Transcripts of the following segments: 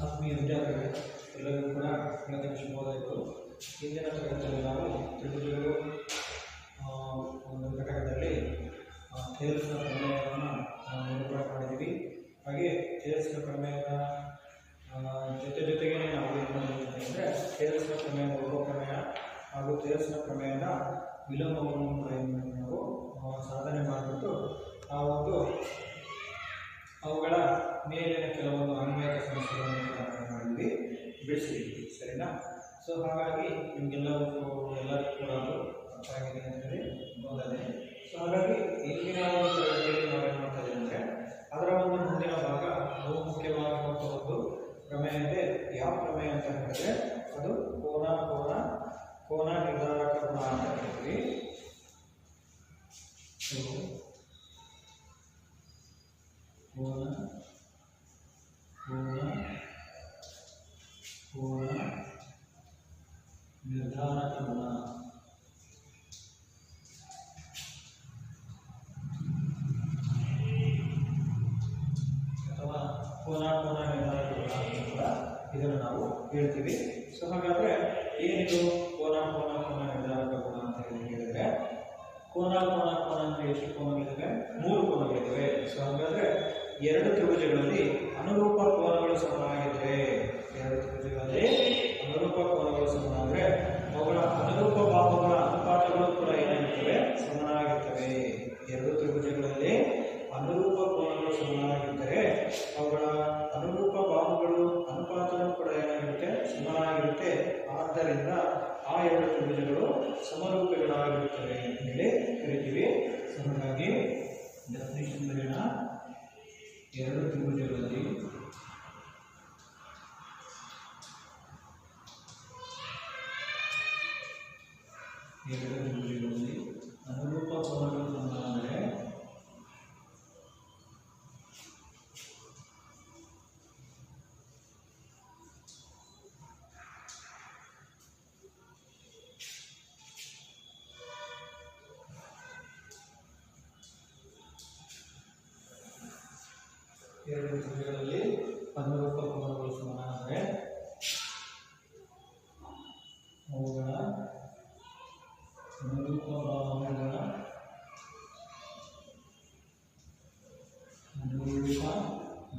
ಆತ್ಮೀಯ ವಿದ್ಯಾರ್ಥಿಗಳು ಎಲ್ಲರಿಗೂ ಕೂಡ ಬೆಳಗಿನ ಶುಭವಾಯಿತು. ಹಿಂದಿನ ತರಗತಿಯಲ್ಲಿ ನಾವು ತ್ರಿಭುಜಗಳು ಒಂದು ಘಟಕದಲ್ಲಿ ಥೇಲ್ಸ್ನ ಪ್ರಮೇಯವನ್ನು ನಿರೂಪಣೆ ಮಾಡಿದ್ದೀವಿ. ಹಾಗೆ ಥೇಲ್ಸ್ನ ಪ್ರಮೇಯದ ಜೊತೆಗೆ ನಾವು ಏನು ಮಾಡಿದ್ದೀವಿ ಅಂದರೆ ಥೇಲ್ಸ್ನ ಪ್ರಮೇಯದ ಉಪಪ್ರಮೇಯ ಹಾಗೂ ಥೇಲ್ಸ್ನ ಪ್ರಮೇಯದ ವಿಲೋಮವನ್ನು ಕೂಡ ನಾವು ಸಾಧನೆ ಮಾಡಿಬಿಟ್ಟು ಆ ಒಂದು ಅವುಗಳ ಮೇಲಿನ ಕೆಲವೊಂದು ಅನ್ವಯಿಕ ಸಮಸ್ಯೆಗಳನ್ನು ಮಾಡಿದ್ವಿ, ಬಿಡಿಸಿದ್ವಿ. ಸರಿನಾ? ಸೊ ಹಾಗಾಗಿ ನಿಮಗೆಲ್ಲರಿಗೂ ಕೂಡ ಅದು ಅರ್ಥ ಆಗಿದೆ ಅಂತೇಳಿ ಬೋಧನೆ. ಸೊ ಹಾಗಾಗಿ ಇಂದಿನ ಒಂದು ತರಗತಿಯಲ್ಲಿ ನಾವೇನು ಮಾಡ್ತಾ ಇದ್ದೀವಿ ಅಂದರೆ ಅದರ ಒಂದು ಮುಂದಿನ ಭಾಗ ಬಹು ಮುಖ್ಯವಾದಂಥ ಒಂದು ಪ್ರಮೇಯ ಇದೆ. ಯಾವ ಪ್ರಮೇಯ ಅಂತ ಹೇಳಿದ್ರೆ ಅದು ಕೋನ ನಿರ್ಧಾರಕ ಗುಣ ಅಂತ ಹೇಳ್ತೀವಿ. ಕೋನ ನಿರ್ಧಾರಕ ಗುಣ ಅಥವಾ ಕೋನ ನಿರ್ಧಾರಕ ಗುಣ ಅಂತ ಕೂಡ ಇದನ್ನು ನಾವು ಹೇಳ್ತೀವಿ. ಸೊ ಹಾಗಾದ್ರೆ ಏನಿದು ಕೋನ ನಿರ್ಧಾರಕ ಗುಣ ಅಂತ ಹೇಳಿದ್ರೆ ಕೋನ ಅಂದ್ರೆ ಎಷ್ಟು ಕೋನಗಳಿವೆ? 3 ಕೋನಗಳಿವೆ. ಸೊ ಹಾಗಾದ್ರೆ ಎರಡು ತ್ರಿಭುಜಗಳಲ್ಲಿ ಅನುರೂಪ ಕೋನಗಳು ಸಮನಾಗಿದ್ದರೆ, ಅವುಗಳ ಅನುರೂಪ ಬಾಹುಗಳ ಅನುಪಾತಗಳು ಕೂಡ ಏನಾಗಿರ್ತವೆ? ಸಮನಾಗಿರ್ತವೆ. ಎರಡು ತ್ರಿಭುಜಗಳಲ್ಲಿ ಅನುರೂಪ ಕೋನಗಳು ಸಮನಾಗಿದ್ದರೆ ಅವುಗಳ ಅನುರೂಪ ಬಾಹುಗಳು ಅನುಪಾತಗಳು ಕೂಡ ಏನಾಗಿರುತ್ತೆ? ಸಮನಾಗಿರುತ್ತೆ. ಆದ್ದರಿಂದ ಆ ಎರಡು ತ್ರಿಭುಜಗಳು ಸಮರೂಪಿಗಳಾಗಿರುತ್ತವೆ ಅಂತ ಹೇಳಿ ಕರಿತೀವಿ. ಸೊ ಹಾಗಾಗಿ ಡೆಫಿನಿಷನ್ ಬರೆಯೋಣ. ಎರಡು ತ್ರಿಭುಜಗಳಲ್ಲಿ ಅನುರೂಪ ಕೋನಗಳು ಸಮನಾದರೆ ಎರಡು ತ್ರಿಭುಜಗಳಲ್ಲಿ ಅನುರೂಪ ಕೋನಗಳು ಸಮನಾದರೆ ಅವುಗಳ ಅನುರೂಪ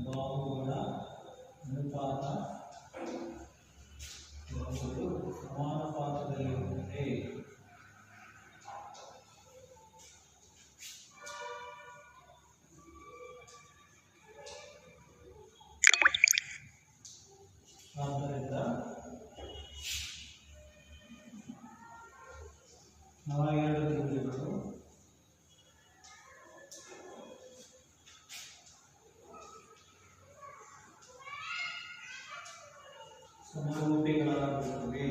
ಬಾಹುಗಳ ಅನುಪಾತ ಸಮಾನುಪಾತದಲ್ಲಿರುತ್ತದೆ. ಆದ್ದರಿಂದ ಆ ಎರಡು ತ್ರಿಭುಜಗಳು ಸಮರೂಪಿಗಳಾಗಿರುತ್ತವೆ.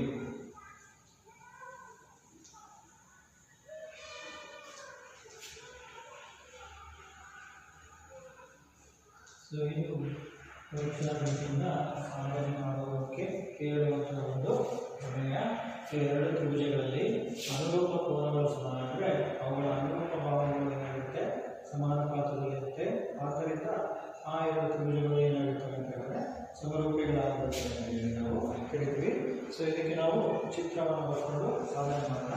ಸೊ ಇದು ಪರೀಕ್ಷಾ ದೃಷ್ಟಿಯಿಂದ ಸಾಧನೆ ಮಾಡುವುದಕ್ಕೆ ಕೇಳುವಂತಹ ಒಂದು ಪ್ರಮೇಯ. ಎರಡು ತ್ರಿಭುಜಗಳಲ್ಲಿ ಅನುರೂಪ ಕೋನಗಳು ಸಮಾನಾದರೆ ಅವುಗಳ ಅನುರೂಪ ಭಾವಗಳು ಏನಾಗುತ್ತೆ? ಸಮಾನುಪಾತದಲ್ಲಿರುತ್ತೆ. ಆದ್ದರಿಂದ ಆ ಎರಡು ತ್ರಿಭುಜಗಳು ಏನಾಗುತ್ತವೆ ಅಂತ ಹೇಳಿದ್ರೆ ಸಮರೂಪಿಗಳಾಗಿರುತ್ತವೆ ಅಂತ ಹೇಳಿ ನಾವು ಕರಿತೀವಿ. ಸೊ ಇದಕ್ಕೆ ನಾವು ಚಿತ್ರವನ್ನು ಬರ್ಕೊಂಡು ಸಾಧನೆ ಮಾಡೋಣ.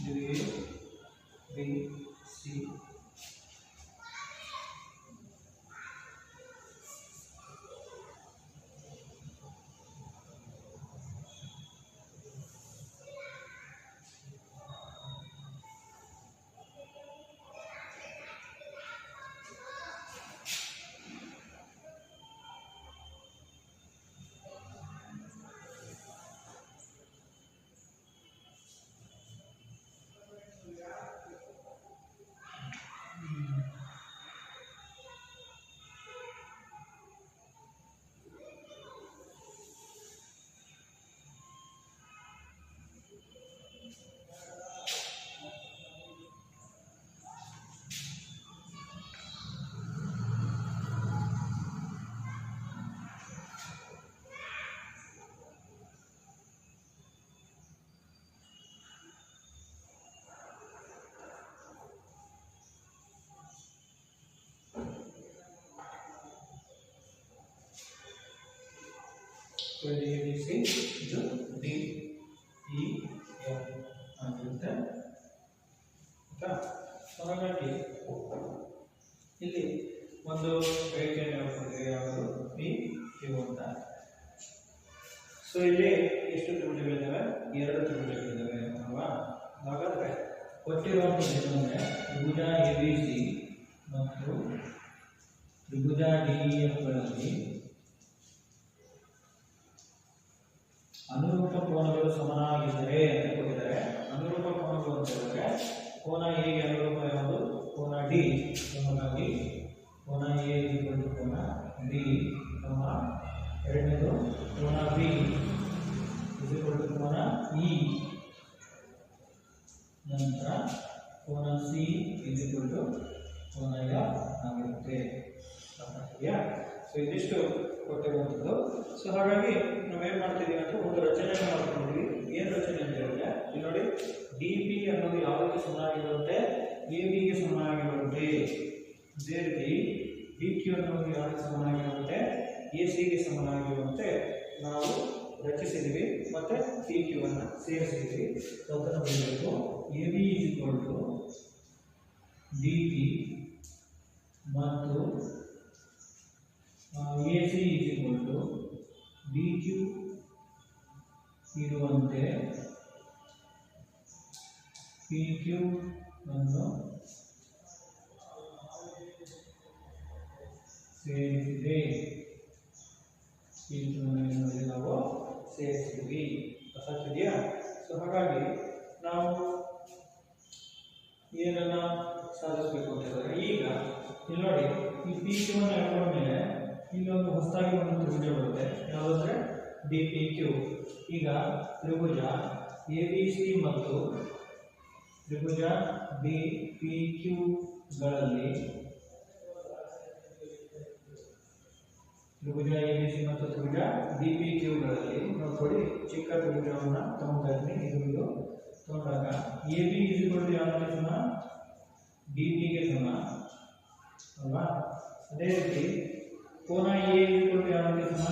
A, B, C. ಸೊ ಇಲ್ಲಿ ಎ ಬಿ ಸಿ ಇದು ಡಿ ಇ ಎಫ್ ಆಗಿರುತ್ತೆ ಆಯ್ತಾ. ಸೊ ಹಾಗಾಗಿ ಇಲ್ಲಿ ಒಂದು ರೇಖೆಯನ್ನು ಹೇಳ್ಕೊಂಡಿದ್ದೀವಿ ಯಾವುದು ಪಿ ಕ್ಯೂ ಅಂತ. ಸೊ ಇಲ್ಲಿ ಎಷ್ಟು ತ್ರಿಭುಜಗಳಿದ್ದಾವೆ? 2 ತ್ರಿಭುಜಗಳಿದ್ದಾವೆ ಅಲ್ವಾ. ಹಾಗಾದರೆ ಕೊಟ್ಟಿರುವಂಥದ್ದು ಏನಂದರೆ ತ್ರಿಭುಜ ಎ ಬಿ ಸಿ ಮತ್ತು ತ್ರಿಭುಜ ಡಿ ಇ ಎಫ್ಗಳಲ್ಲಿ ಅನುರೂಪ ಕೋನಗಳು ಸಮನಾಗಿದ್ದರೆ ಅಂತ ಕೊಟ್ಟಿದ್ದಾರೆ. ಅನುರೂಪ ಕೋನಗಳು ಅಂತ ಹೇಳಿದ್ರೆ ಕೋನ ಎ ಗೆ ಅನುರೂಪ ಯಾವುದು? ಕೋನ ಡಿ. ಹಾಗಾಗಿ ಕೋನ ಎ ಕೋನ ಡಿ, ಎರಡನೇದು ಕೋನ ಬಿ ಕೋನ ಇ, ನಂತರ ಕೋನ ಸಿ ಕೋನ ಎಫ್ ಆಗಿರುತ್ತೆ. ಸೊ ಇದಿಷ್ಟು ಕೊಟ್ಟಿರುವಂಥದ್ದು. ಸೊ ಹಾಗಾಗಿ ನಾವೇನು ಮಾಡ್ತಿದ್ದೀವಿ ಅಂತ ಒಂದು ರಚನೆಯನ್ನು ಮಾಡ್ಕೊಂಡಿದ್ದೀವಿ. ಏನು ರಚನೆ ಅಂತ ಹೇಳಿದ್ರೆ ಇಲ್ಲಿ ನೋಡಿ, ಡಿ ಪಿ ಅನ್ನೋದು ಯಾವುದಕ್ಕೆ ಸಮನಾಗಿರುತ್ತೆ? ಎ ಬಿಗೆ ಸಮನಾಗಿರುತ್ತೆ. ಅದೇ ರೀತಿ ಡಿ ಕ್ಯೂ ಅನ್ನೋದು ಯಾವುದಕ್ಕೆ ಸಮನಾಗಿರುತ್ತೆ? ಎ ಸಿಗೆ ಸಮನಾಗಿರುವಂತೆ ನಾವು ರಚಿಸಿದ್ದೀವಿ ಮತ್ತು ಪಿ ಕ್ಯೂ ಅನ್ನು ಸೇರಿಸಿದ್ದೀವಿ. ಅದನ್ನು ಬರೀಬೇಕು. A B is equal to D P ಮತ್ತು A C is equal to D Q ಇರುವಂತೆ ಪಿ ಕ್ಯೂ ಅನ್ನು ಸೇರಿಸಿದೆ. ನಾವು ಸೇರಿಸಿದ್ವಿ. ಅರ್ಥಾಗ್ತಿದೆಯಾ? ಸೊ ಹಾಗಾಗಿ ನಾವು ಏನನ್ನ ಸಾಧಿಸಬೇಕು ಅಂತ ಹೇಳಿದ್ರೆ ಈಗ ಇಲ್ಲಿ ನೋಡಿ, ಈ ಪಿ ಕ್ಯೂ ಅನ್ನು ಹೇಳ್ಕೊಂಡ್ಮೇಲೆ ಇಲ್ಲೊಂದು ಹೊಸದಾಗಿ ಒಂದು ತ್ರಿಭುಜ ಬರುತ್ತೆ. ಯಾವುದಂದ್ರೆ ಡಿ ಪಿ ಕ್ಯೂ. ಈಗ ತ್ರಿಭುಜ ಎ ಬಿ ಸಿ ಮತ್ತು ತ್ರಿಭುಜ ಡಿ ಪಿ ಕ್ಯೂಗಳಲ್ಲಿ ತ್ರಿಭುಜ ಎ ಬಿ ಸಿ ಮತ್ತು ತ್ರಿಭುಜ ಡಿ ಪಿ ಕ್ಯೂಗಳಲ್ಲಿ ನೋಡಿ, ಚಿಕ್ಕ ತ್ರಿಭುಜವನ್ನು ತಗೊಂತಾ ಇದ್ದೀನಿ. ಇದು ತಗೊಂಡಾಗ A B is equal to ಯಾವುದಕ್ಕೆ ಸಮ? ಡಿ ಪಿಗೆ ಸಮ ಅಲ್ವಾ. ಅದೇ ರೀತಿ ಕೋನ ಎ ಇಸ್ ಈಕ್ವಲ್ ಟು ಯಾವುದಕ್ಕೆ ಸಮ?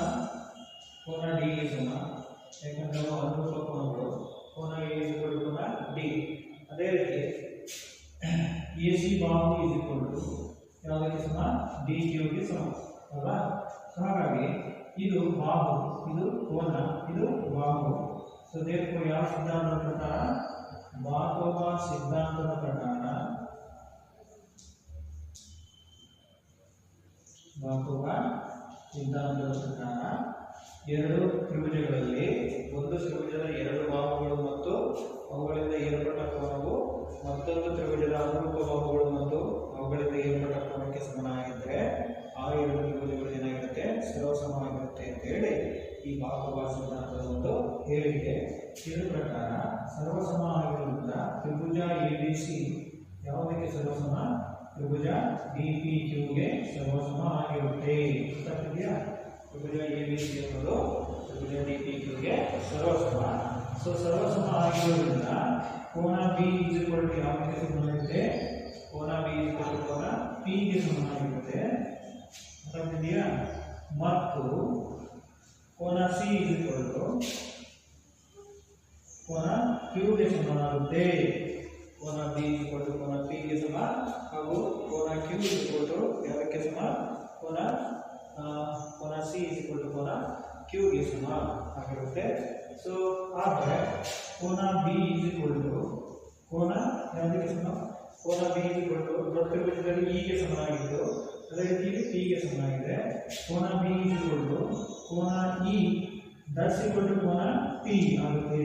ಕೋನ ಡಿಗೆ ಸಮ. ಯಾಕಂದ್ರೆ ನಾವು ಅನುರೂಪ ಕೋನಗಳು. ಕೋನ ಎ ಇಸ್ ಈಕ್ವಲ್ ಟು ಕೋನ ಡಿ. ಅದೇ ರೀತಿ ಎ ಸಿ ಬಾಹು ಇಸ್ ಈಕ್ವಲ್ ಟು ಯಾವುದಕ್ಕೆ ಸಮ? ಡಿ ಕ್ಯೂಗೆ ಸಮ ಅಲ್ವಾ. ಹಾಗಾಗಿ ಇದು ಬಾಹು, ಇದು ಕೋನ, ಇದು ಬಾಹು. ಸೊ ದೇರ್ಫೋರ್ ಯಾವ ಸಿದ್ಧಾಂತದ ಪ್ರಕಾರ? ಬಾಹುವ ಸಿದ್ಧಾಂತದ ಪ್ರಕಾರ ಎರಡು ತ್ರಿಭುಜಗಳಲ್ಲಿ ಒಂದು ತ್ರಿಭುಜದ 2 ಬಾಹುಗಳು ಮತ್ತು ಅವುಗಳಿಂದ ಏರ್ಪಟ್ಟ ಕೋನವು ಮತ್ತೊಂದು ತ್ರಿಭುಜದ ಅನುರೂಪ ಬಾಹುಗಳು ಮತ್ತು ಅವುಗಳಿಂದ ಏರ್ಪಟ್ಟ ಕೋನಕ್ಕೆ ಸಮನಾಗಿದ್ದರೆ ಆ 2 ತ್ರಿಭುಜಗಳು ಏನಾಗಿರುತ್ತೆ? ಸರ್ವಸಮವಾಗಿರುತ್ತೆ ಅಂತ ಹೇಳಿ ಈ ಬಾಹುವ ಸಿದ್ಧಾಂತದ ಒಂದು ಹೇಳಿಕೆ. ಇದರ ಪ್ರಕಾರ ಸರ್ವಸಮ ಆಗಿರುವುದರಿಂದ ತ್ರಿಭುಜ ಎ ಬಿ ಸಿ ಯಾವುದಕ್ಕೆ ಸರ್ವಸಮ? ತ್ರಿಭುಜ ಡಿ ಪಿ ಕ್ಯೂಗೆ ಸರ್ವಸಮ ಆಗಿರುತ್ತೆ. ಗೊತ್ತಾಗ್ತಿದೆಯಾ? ತ್ರಿಭುಜ ಎ ಬಿ ಸಿ ಅನ್ನೋದು ತ್ರಿಭುಜ ಡಿ ಪಿ ಕ್ಯೂಗೆ ಸರ್ವಸಮ. ಸೊ ಸರ್ವಸಮ ಆಗಿರುವುದರಿಂದ ಕೋನ ಬಿ ಇಸ್ ಈಕ್ವಲ್ ಟು ಯಾವುದಕ್ಕೆ ಸಮನಾಗಿರುತ್ತೆ? ಕೋನ ಬಿ ಇಸ್ ಈಕ್ವಲ್ ಟು ಕೋನ ಪಿ ಗೆ ಸಮನಾಗಿರುತ್ತೆ. ಗೊತ್ತಾಗ್ತಿದೆಯಾ? ಮತ್ತು ಕೋನ ಸಿ ಇಸ್ ಈಕ್ವಲ್ ಟು ಕೋನ ಕ್ಯೂಗೆ ಸಮನಾಗುತ್ತೆ. ಕೋನ ಬಿ ಇಸ್ ಈಕ್ವಲ್ ಟು ಕೋನ ಪಿ ಗೆ ಸಮ ಹಾಗೂ ಕೋನ ಕ್ಯೂ ಇಸ್ ಈಕ್ವಲ್ ಟು ಯಾವುದಕ್ಕೆ ಸಮ? ಕೋನ ಸಿ ಇಸ್ ಈಕ್ವಲ್ ಟು ಕೋನ ಕ್ಯೂಗೆ ಸಮ ಆಗಿರುತ್ತೆ. ಸೊ ಆದರೆ ಕೋನ ಬಿ ಇಸ್ ಈಕ್ವಲ್ ಟು ಕೋನ ಯಾವುದಕ್ಕೆ ಸಮ? ಕೋನ ಬಿ ಇಸ್ ಈಕ್ವಲ್ ಟು ದೊಡ್ಡ ತ್ರಿಭುಜದಲ್ಲಿ ಇ ಗೆ ಸಮನಾಗಿದ್ದು ಅದೇ ರೀತಿ ಪಿ ಗೆ ಸಮನಾಗಿದೆ. ಕೋನ ಬಿ ಇಸ್ ಈಕ್ವಲ್ ಟು ಕೋನ ಇ ದಟ್ಸ್ ಈಕ್ವಲ್ ಟು ಕೋನ ಪಿ ಆಗುತ್ತೆ.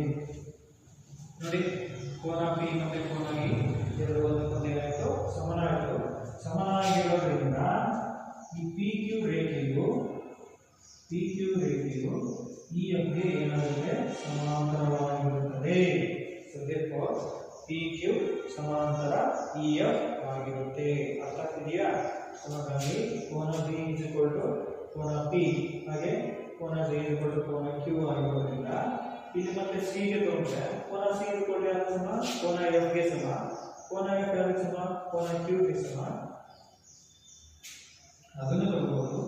ನೋಡಿ, ಕೋನ ಪಿ ಮತ್ತು ಕೋನ ಇ ಎರಡು ಒಂದಕ್ಕೊಂದು ಏನಾಯಿತು? ಸಮನಾಯಿತು. ಸಮನಾಗಿರೋದ್ರಿಂದ ಈ ಪಿ ಕ್ಯೂ ರೇಖೆಯು ಇ ಎಫ್ಗೆ ಏನಾಗುತ್ತೆ? ಸಮಾಂತರವಾಗಿರುತ್ತದೆ. ಸೊ ದೇರ್ಫೋರ್ ಪಿ ಕ್ಯೂ ಸಮಾಂತರ ಇ ಎಫ್ ಆಗಿರುತ್ತೆ. ಅರ್ಥ ಆಗ್ತಿದೆಯಾ? ಹಾಗಾಗಿ ಕೋನ ಬಿ ಇಸ್ ಈಕ್ವಲ್ ಟು ಕೋನ ಪಿ ಹಾಗೆ ಕೋನ ಸಿ ಇಸ್ ಈಕ್ವಲ್ ಟು ಕೋನ ಕ್ಯೂ ಆಗಿರೋದ್ರಿಂದ ಇಲ್ಲಿ ಮತ್ತೆ ಸಿ ಗೆ ತಗೊಂಡ್ರೆ ಕೋನ ಸಿ ಇಸ್ ಈಕ್ವಲ್ ಟು ಯಾವ್ದು ಸಮ? ಕೋನ ಎಫ್ ಗೆ ಸಮ. ಕೋನ ಎಫ್ ಯಾವ್ದಕ್ಕೆ ಸಮ? ಕೋನ ಕ್ಯೂ ಗೆ ಸಮ. ಅದನ್ನು ತಗೋಬಹುದು.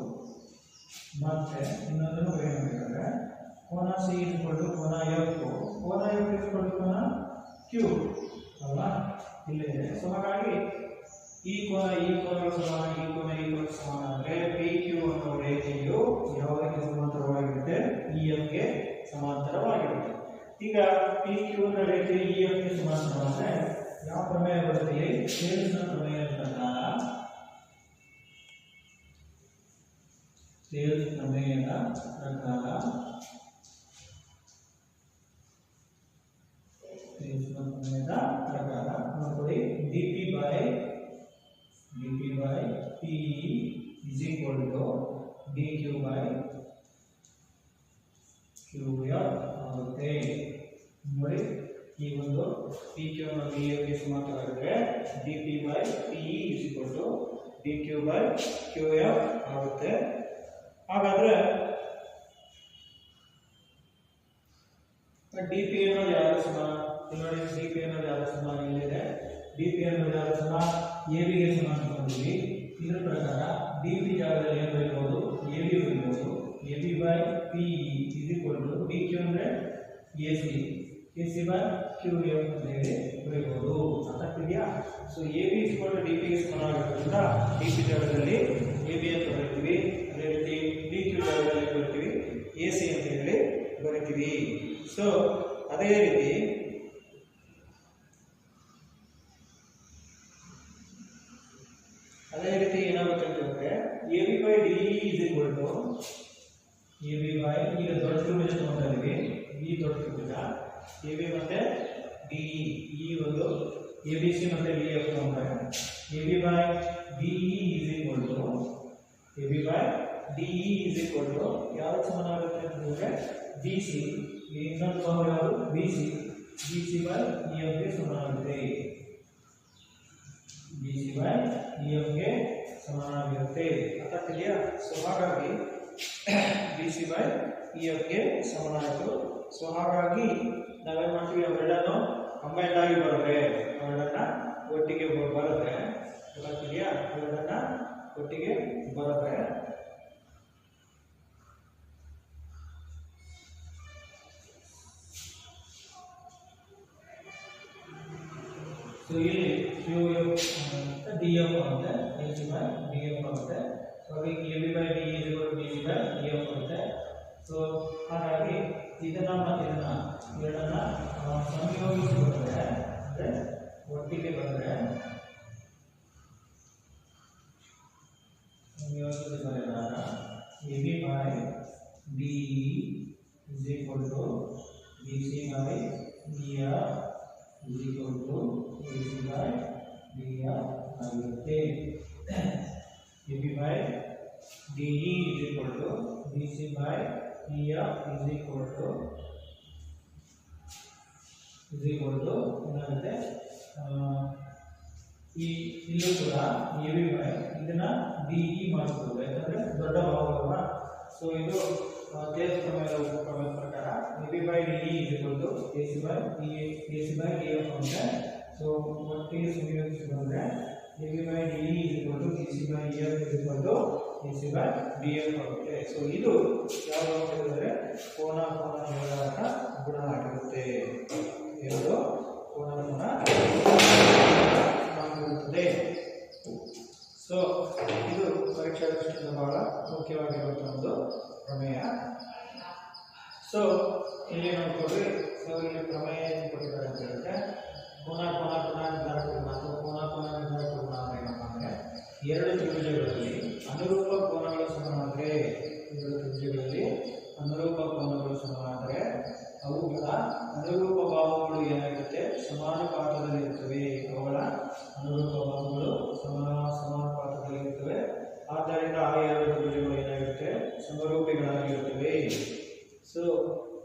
ಮತ್ತೆ ಇನ್ನೊಂದನ್ನು ಬರೆಯಬೇಕಾದ್ರೆ ಕೋನ ಸಿ ಇಸ್ ಈಕ್ವಲ್ ಟು ಕೋನ ಎಫ್, ಕೋನ ಎಫ್ ಇಸ್ ಈಕ್ವಲ್ ಟು ಕೋನ ಕ್ಯೂ ಅಲ್ವಾ ಇಲ್ಲಿದೆ. ಸೊ ಹಾಗಾಗಿ ಈ ಕೋನಗಳು ಸಮಾನ, ಈ ಕೋನ ಸಮಾನ ಅಂದರೆ ಪಿ ಕ್ಯೂ ಅನ್ನೋ ರೇಖೆಯು ಯಾವುದಕ್ಕೆ ಸಮಾಂತರವಾಗಿರುತ್ತೆ? ಇ ಎಫ್ ಗೆ ಸಮಾಂತರವಾಗಿರುತ್ತೆ. ಈಗ ಪಿ ಕ್ಯೂ ನ ರೇಖೆ ಇ ಎಫ್ ಗೆ ಸಮಾಂತರವಾದರೆ ಯಾವ ಪ್ರಮೇಯ ಬರುತ್ತೆ? ಥೇಲ್ಸ್ನ ಪ್ರಮೇಯದ ಪ್ರಕಾರ, ಥೇಲ್ಸ್ ಪ್ರಮೇಯದ ಪ್ರಕಾರ ನೋಡಿ dp by p is equal to dq by qf ಆಗುತ್ತೆ. ನೋಡಿ ಈ ಒಂದು pq ಅನ್ನು vf ಗೆ ಸಮಾನವಾಗಿದ್ರೆ dp by p is equal to dq by qf ಆಗುತ್ತೆ. ಹಾಗಾದ್ರೆ dp ಅನ್ನೋದು ಯಾರು ಸಮಾನ? ನೋಡಿ dp ಅನ್ನೋದು ಯಾರು ಸಮಾನ? ಇಲ್ಲಿದೆ dp ಅನ್ನೋದು ಯಾರು ಸಮಾನ? ab ಗೆ ಸಮಾನ ತಗೊಂಡಿವಿ. ಇದರ ಪ್ರಕಾರ dp ಜಾಗದಲ್ಲಿ ಏನು ಬರೀಬಹುದು? ab ಬರೀಬಹುದು. ab by p is equal to dq ಅಂದ್ರೆ ac, ac by qf ಅಂತ ಹೇಳಿ ಬರೀಬಹುದು. ಅರ್ಥ ಆಗ್ತಿದೆಯಾ? So ab is equal to dp ಗೆ ಸಮಾನವಾಗಿರೋದ್ರಿಂದ dp ಜಾಗದಲ್ಲಿ ab ಅಂತ ಬರೀತೀವಿ. ಅದೇ ರೀತಿ dq ಜಾಗದಲ್ಲಿ ಬರೀತೀವಿ ac ಅಂತ ಹೇಳಿ ಬರೀತೀವಿ. ಸೊ ಅದೇ ರೀತಿ ಏನಾಗುತ್ತೆ ಅಂತಂದ್ರೆ ab by de is equal to ab by ಈಗ ದೊಡ್ಡ ತ್ರಿಭುಜ ತಗೊಂತಾ ಇದೀವಿ. ಈ ದೊಡ್ಡ ತ್ರಿಭುಜ ab ಮತ್ತೆ de, ಈ ಒಂದು abc ಮತ್ತೆ df ತಗೊಂಡ್ರೆ ab by de is equal to ab by de is equal to ಯಾವುದು ಸಮಾನವಾಗುತ್ತೆ ಅಂತಂದ್ರೆ bc, ಇನ್ನೊಂದು ಭಾಗ ಯಾವುದು? bc by ef ಗೆ ಸಮಾನವಾಗುತ್ತೆ. bc by ef ಗೆ ಸಮಾನವಾಗಿರುತ್ತೆ. ಅರ್ಥ ಆಗ್ತಿದೆಯಾ? ಸೊ ಹಾಗಾಗಿ bc by ef ಗೆ ಸಮಾನವಾಯಿತು. ಸೊ ಹಾಗಾಗಿ ನಾವೇನು ಮಾಡ್ತೀವಿ? ಅವೆರಡನ್ನು ಕಂಬೈಂಡ್ ಆಗಿ ಬರುತ್ತೆ, ಅವೆರಡನ್ನ ಒಟ್ಟಿಗೆ ಬರುತ್ತೆ. ಗೊತ್ತಾಗ್ತಿದೆಯಾ? ಅವೆರಡನ್ನ ಒಟ್ಟಿಗೆ ಬರುತ್ತೆ. ಸೊ ಇಲ್ಲಿ qf df ಆಗುತ್ತೆ, ac by df ಆಗುತ್ತೆ. ಸೊ ಹಾಗಾಗಿ ab by de is equal to bc by df ಆಗುತ್ತೆ. ಸೊ ಹಾಗಾಗಿ ಇದನ್ನ ಮತ್ತೆ ಎರಡನ್ನ ಸಂಯೋಗಿಸಿ ಬಂದರೆ ಅಂದರೆ ಒಟ್ಟಿಗೆ ಬಂದರೆ ಸಂಯೋಗಿಸಿ ಬರೆದಾಗ ab by de is equal to bc by df is equal to ac by df ಆಗುತ್ತೆ. ab by de is equal to bc by df is equal to ಏನಾಗುತ್ತೆ? ಇಲ್ಲೂ ಕೂಡ ab by ಇದನ್ನ de ಮಾಡ್ಕೊಳ್ಳೋದು, ಯಾಕಂದ್ರೆ ದೊಡ್ಡ ಭಾಗವಲ್ವಾ. ಸೊ ಇದು Thales ಪ್ರಮೇಯದ ಪ್ರಕಾರ ab by de is equal to ac by df ಆಗುತ್ತೆ. ಸೊ ಒಟ್ಟಿಗೆ ಸಂಯೋಜಿಸಿ ಬಂದರೆ ab by de is equal to bc by df is equal to ac by df ಆಗುತ್ತೆ. ಸೊ ಇದು ಯಾವುದು ಅಂತ ಹೇಳಿದ್ರೆ ಕೋನ ನಿರೋಧಕ ಗುಣ ಆಗಿರುತ್ತೆ. ಎರಡು ಕೋನ ಆಗಿರುತ್ತದೆ. ಸೊ ಇದು ಪರೀಕ್ಷಾ ದೃಷ್ಟಿಯಿಂದ ಬಹಳ ಮುಖ್ಯವಾಗಿರುವಂತಹ ಒಂದು ಪ್ರಮೇಯ. ಸೊ ಇಲ್ಲಿ ನೋಡ್ಕೊಡ್ರಿ. ಸೊ ಇಲ್ಲಿ ಪ್ರಮೇಯ ಏನು ಕೊಟ್ಟಿದ್ದಾರೆ ಅಂತ ಹೇಳಿದ್ರೆ ಕೋನ ನಿರ್ಧಾರಕ ಗುಣ ಅಥವಾ ಕೋನ ನಿರ್ಧಾರಕ ಗುಣ ಅಂದ್ರೆ ಏನಪ್ಪ ಅಂದರೆ ಎರಡು ತ್ರಿಭುಜಗಳಲ್ಲಿ ಅನುರೂಪ ಕೋನಗಳು ಸಮನಾದರೆ, ಸಮನಾದರೆ ಅವುಗಳ ಅನುರೂಪ ಬಾಹುಗಳು ಏನಾಗಿರುತ್ತೆ? ಸಮಾನುಪಾತದಲ್ಲಿರುತ್ತವೆ. ಅವುಗಳ ಅನುರೂಪ ಬಾಹುಗಳು ಸಮಾನುಪಾತದಲ್ಲಿರುತ್ತವೆ. ಆದ್ದರಿಂದ ಆ ಎರಡು ತ್ರಿಭುಜಗಳು ಏನಾಗಿರುತ್ತೆ? ಸಮರೂಪಿಗಳಾಗಿರುತ್ತವೆ. ಸೊ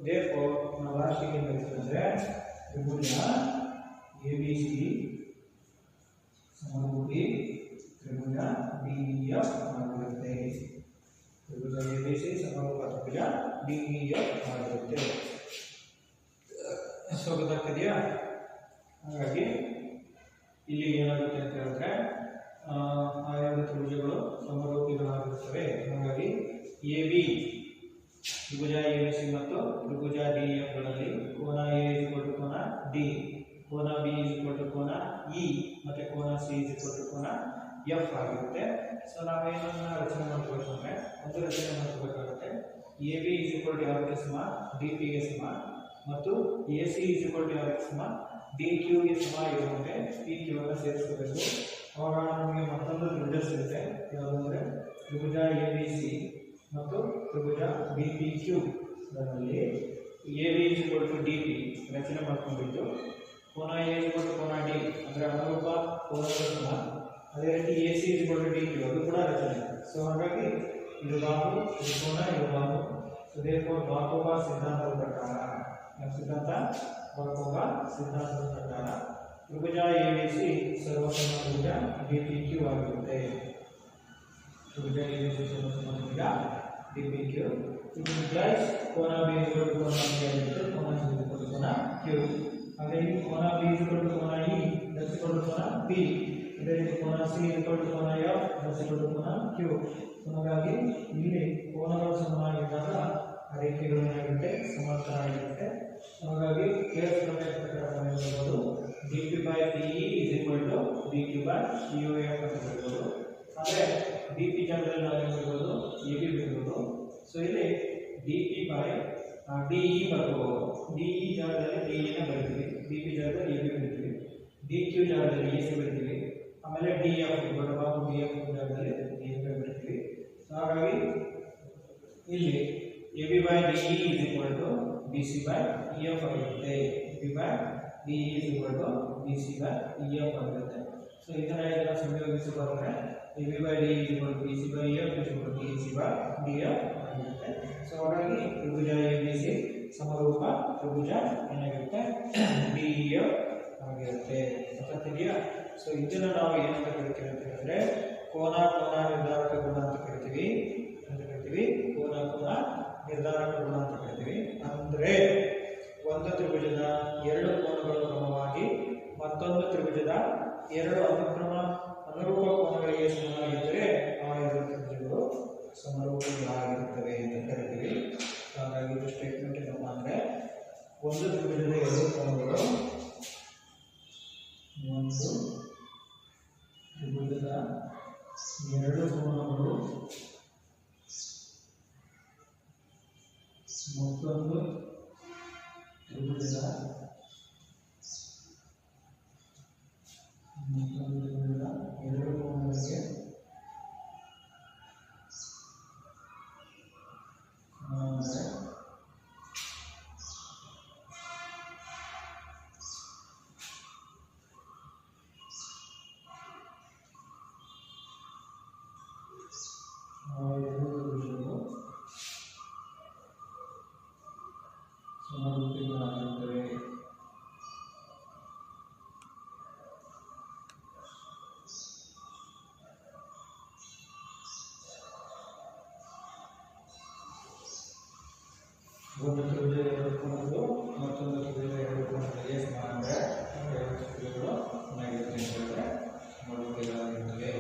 ದೇರ್ಫೋರ್ ನಾವು ಲಾಸ್ಟಿಗೆ ಏನು ಬರ್ತದೆ? ತ್ರಿಭುಜ ABC ಸಮರೂಪಿ ತ್ರಿಭುಜ DEF ಆಗಿರುತ್ತೆ. ತ್ರಿಭುಜ ABC ಸಮರೂಪ ತ್ರಿಭುಜ DEF ಆಗಿರುತ್ತೆ. ಸೊ ಗೊತ್ತಾಗ್ತಿದೆಯಾ? ಹಾಗಾಗಿ ಇಲ್ಲಿ ಏನಾಗುತ್ತೆ ಅಂತ ಹೇಳಿದ್ರೆ ಆ ಎರಡು ತ್ರಿಭುಜಗಳು ಸಮರೂಪಿಗಳಾಗಿರುತ್ತವೆ. ಹಾಗಾಗಿ AB ತ್ರಿಭುಜ ABC ಮತ್ತು ತ್ರಿಭುಜ DEF ಗಳಲ್ಲಿ ಕೋನ A ಕೋನ D, ಕೋನ B ಕೋನ E ಮತ್ತೆ ಕೋನ C ಕೋನ F ಆಗಿರುತ್ತೆ. ಸೊ ನಾವೇನನ್ನ ರಚನೆ ಮಾಡಬೇಕು ಅಂದ್ರೆ ಒಂದು ರಚನೆ ಮಾಡಬೇಕಾಗುತ್ತೆ. AB ಯಾವಕ್ಕೆ ಸಮ, DP ಗೆ ಸಮ ಮತ್ತು AC ಯಾವಕ್ಕೆ ಸಮ, DQ ಗೆ ಸಮ ಇರುವಂತೆ PQ ಅನ್ನು ಸೇರಿಸಬೇಕು. ಅವಾಗ ನಮಗೆ ಮತ್ತೊಂದು ತ್ರಿಭುಜ ಸಿಗುತ್ತೆ. ಯಾವುದಂದ್ರೆ ತ್ರಿಭುಜ ABC ಮತ್ತು ತ್ರಿಭುಜ BPQ ಅದರಲ್ಲಿ AB DP ರಚನೆ ಮಾಡ್ಕೊಂಡಿದ್ದು ಕೋನ A ಕೋನ D ಅಂದರೆ ಅನುರೂಪ ಕೋನಗಳ ಸಮ. ಅದೇ ರೀತಿ AC DQ ಅದು ಕೂಡ ರಚನೆ. ಸೊ ಹಾಗಾಗಿ ಇದು ಬಾಹು, ಇದು ಕೋನ, ಇದು ಬಾಹು. ಸೊ ದೇರ್ಫೋರ್ ಬಾಹುವ ಸಿದ್ಧಾಂತದ ಪ್ರಕಾರ ಸಿದ್ಧಾಂತದ ಪ್ರಕಾರ ತ್ರಿಭುಜ ABC ಸರ್ವಸಮ ತ್ರಿಭುಜ DPQ ಆಗಿರುತ್ತೆ. ತ್ರಿಭುಜ ABC ಸರ್ವಸಮ ತ್ರಿಭುಜ DPQ. ಇದು ಪ್ಲಸ್ ಕೋನ B ಕೋನ C ಆಗಿರುತ್ತೆ. ಕೋನ C ಕೋನ Q. ಹಾಗೆ ಕೋನ B ಕೋನ E ಕೋನ P. ಅದೇ ರೀತಿ ಕೋನ C ಕೋನ F ಕೋನ Q. ಹಾಗಾಗಿ ಇಲ್ಲಿ ಕೋನಗಳು ಸಮಾನವಾಗಿದ್ದಾಗ ಆ ರೇಖೆಗಳು ಏನಾಗುತ್ತೆ, ಸಮಾಂತರ ಆಗಿರುತ್ತೆ. ಹಾಗಾಗಿ ಕೇರ್ಸ್ ಪ್ರಮೇಯದ ಪ್ರಕಾರ ನಾವು ಹೇಳ್ಬೋದು dP/PE dQ/EF ಅಂತ ಹೇಳ್ಬೋದು. ಆದರೆ dP ಜಾಗದಲ್ಲಿ ನಾವು ಹೇಳ್ಬೋದು AB ಬಿಡ್ಬೋದು. ಸೊ ಇಲ್ಲಿ dP/DE ಬರ್ಕೋಬಹುದು. DE ಜಾಗದಲ್ಲಿ DE ನ ಬರೀತೀವಿ, DP ಜಾಗದಲ್ಲಿ AB ಬರೀತೀವಿ, DQ ಜಾಗದಲ್ಲಿ AC ಬರೀತೀವಿ, ಆಮೇಲೆ DF ಬಡಬಾಬು DF ಜಾಗದಲ್ಲಿ DF ಬರೀತೀವಿ. ಹಾಗಾಗಿ ಇಲ್ಲಿ AB/DE BC/EF ಆಗಿರುತ್ತೆ. AB/DE BC/EF ಆಗಿರುತ್ತೆ. ಸೊ ಇದನ್ನ ಸಂಯೋಗಿಸಬೇಕಾದ್ರೆ AB/DE BC/EF DC/DF ಆಗಿರುತ್ತೆ. ಸೊ ಹಾಗಾಗಿ ತ್ರಿಭುಜ ABC ಸಮರೂಪ ತ್ರಿಭುಜ ಏನಾಗಿರುತ್ತೆ, DEF ಆಗಿರುತ್ತೆ. ಗೊತ್ತಾಗ್ತಿದೆಯಾ? ಸೊ ಇದನ್ನ ನಾವು ಏನಂತ ಕರಿತೀವಿ ಅಂತ ಹೇಳಿದ್ರೆ ಕೋನ ನಿರ್ಧಾರಕ ಗುಣ ಅಂತ ಕರಿತೀವಿ. ಕೋನ ನಿರ್ಧಾರಕ ಗುಣ ಅಂತ ಕರಿತೀವಿ. ಅಂದ್ರೆ ಒಂದು ತ್ರಿಭುಜದ ಎರಡು ಕೋನಗಳು ಕ್ರಮವಾಗಿ ಮತ್ತೊಂದು ತ್ರಿಭುಜದ ಎರಡು ಅನುರೂಪ ಕೋನಗಳಿಗೆ ಸಮನಾಗಿದ್ದರೆ ಆ ಎರಡು ತ್ರಿಭುಜಗಳು ಸಮರೂಪಗಳಾಗಿರುತ್ತವೆ ಅಂತ ಕರಿತೀವಿ. ಹಾಗಾಗಿ ಇದು ಸ್ಟೇಟ್ಮೆಂಟ್ ಏನಪ್ಪ ಅಂದ್ರೆ ಒಂದು ತ್ರಿಭುಜದ ಎರಡು ಕೋನಗಳು ಮತ್ತೊಂದು ತ್ರಿಭುಜದ ಎರಡು ಕೋನಗಳಿಗೆ ಒಂದು ತ್ರಿಭುಜ ಎರಡು ಕೋನಗಳು ಮತ್ತೊಂದು ತ್ರಿಭುಜ ಎರಡು ಕೋನಗಳಿಗೆ ಸಮಾನ ಅಂದರೆ ಎರಡು ತ್ರಿಭುಜಗಳು ಏನಾಗಿರುತ್ತೆ ಅಂತ ಹೇಳಿದ್ರೆ ಸಮರೂಪಗಳಾಗಿರುತ್ತವೆ.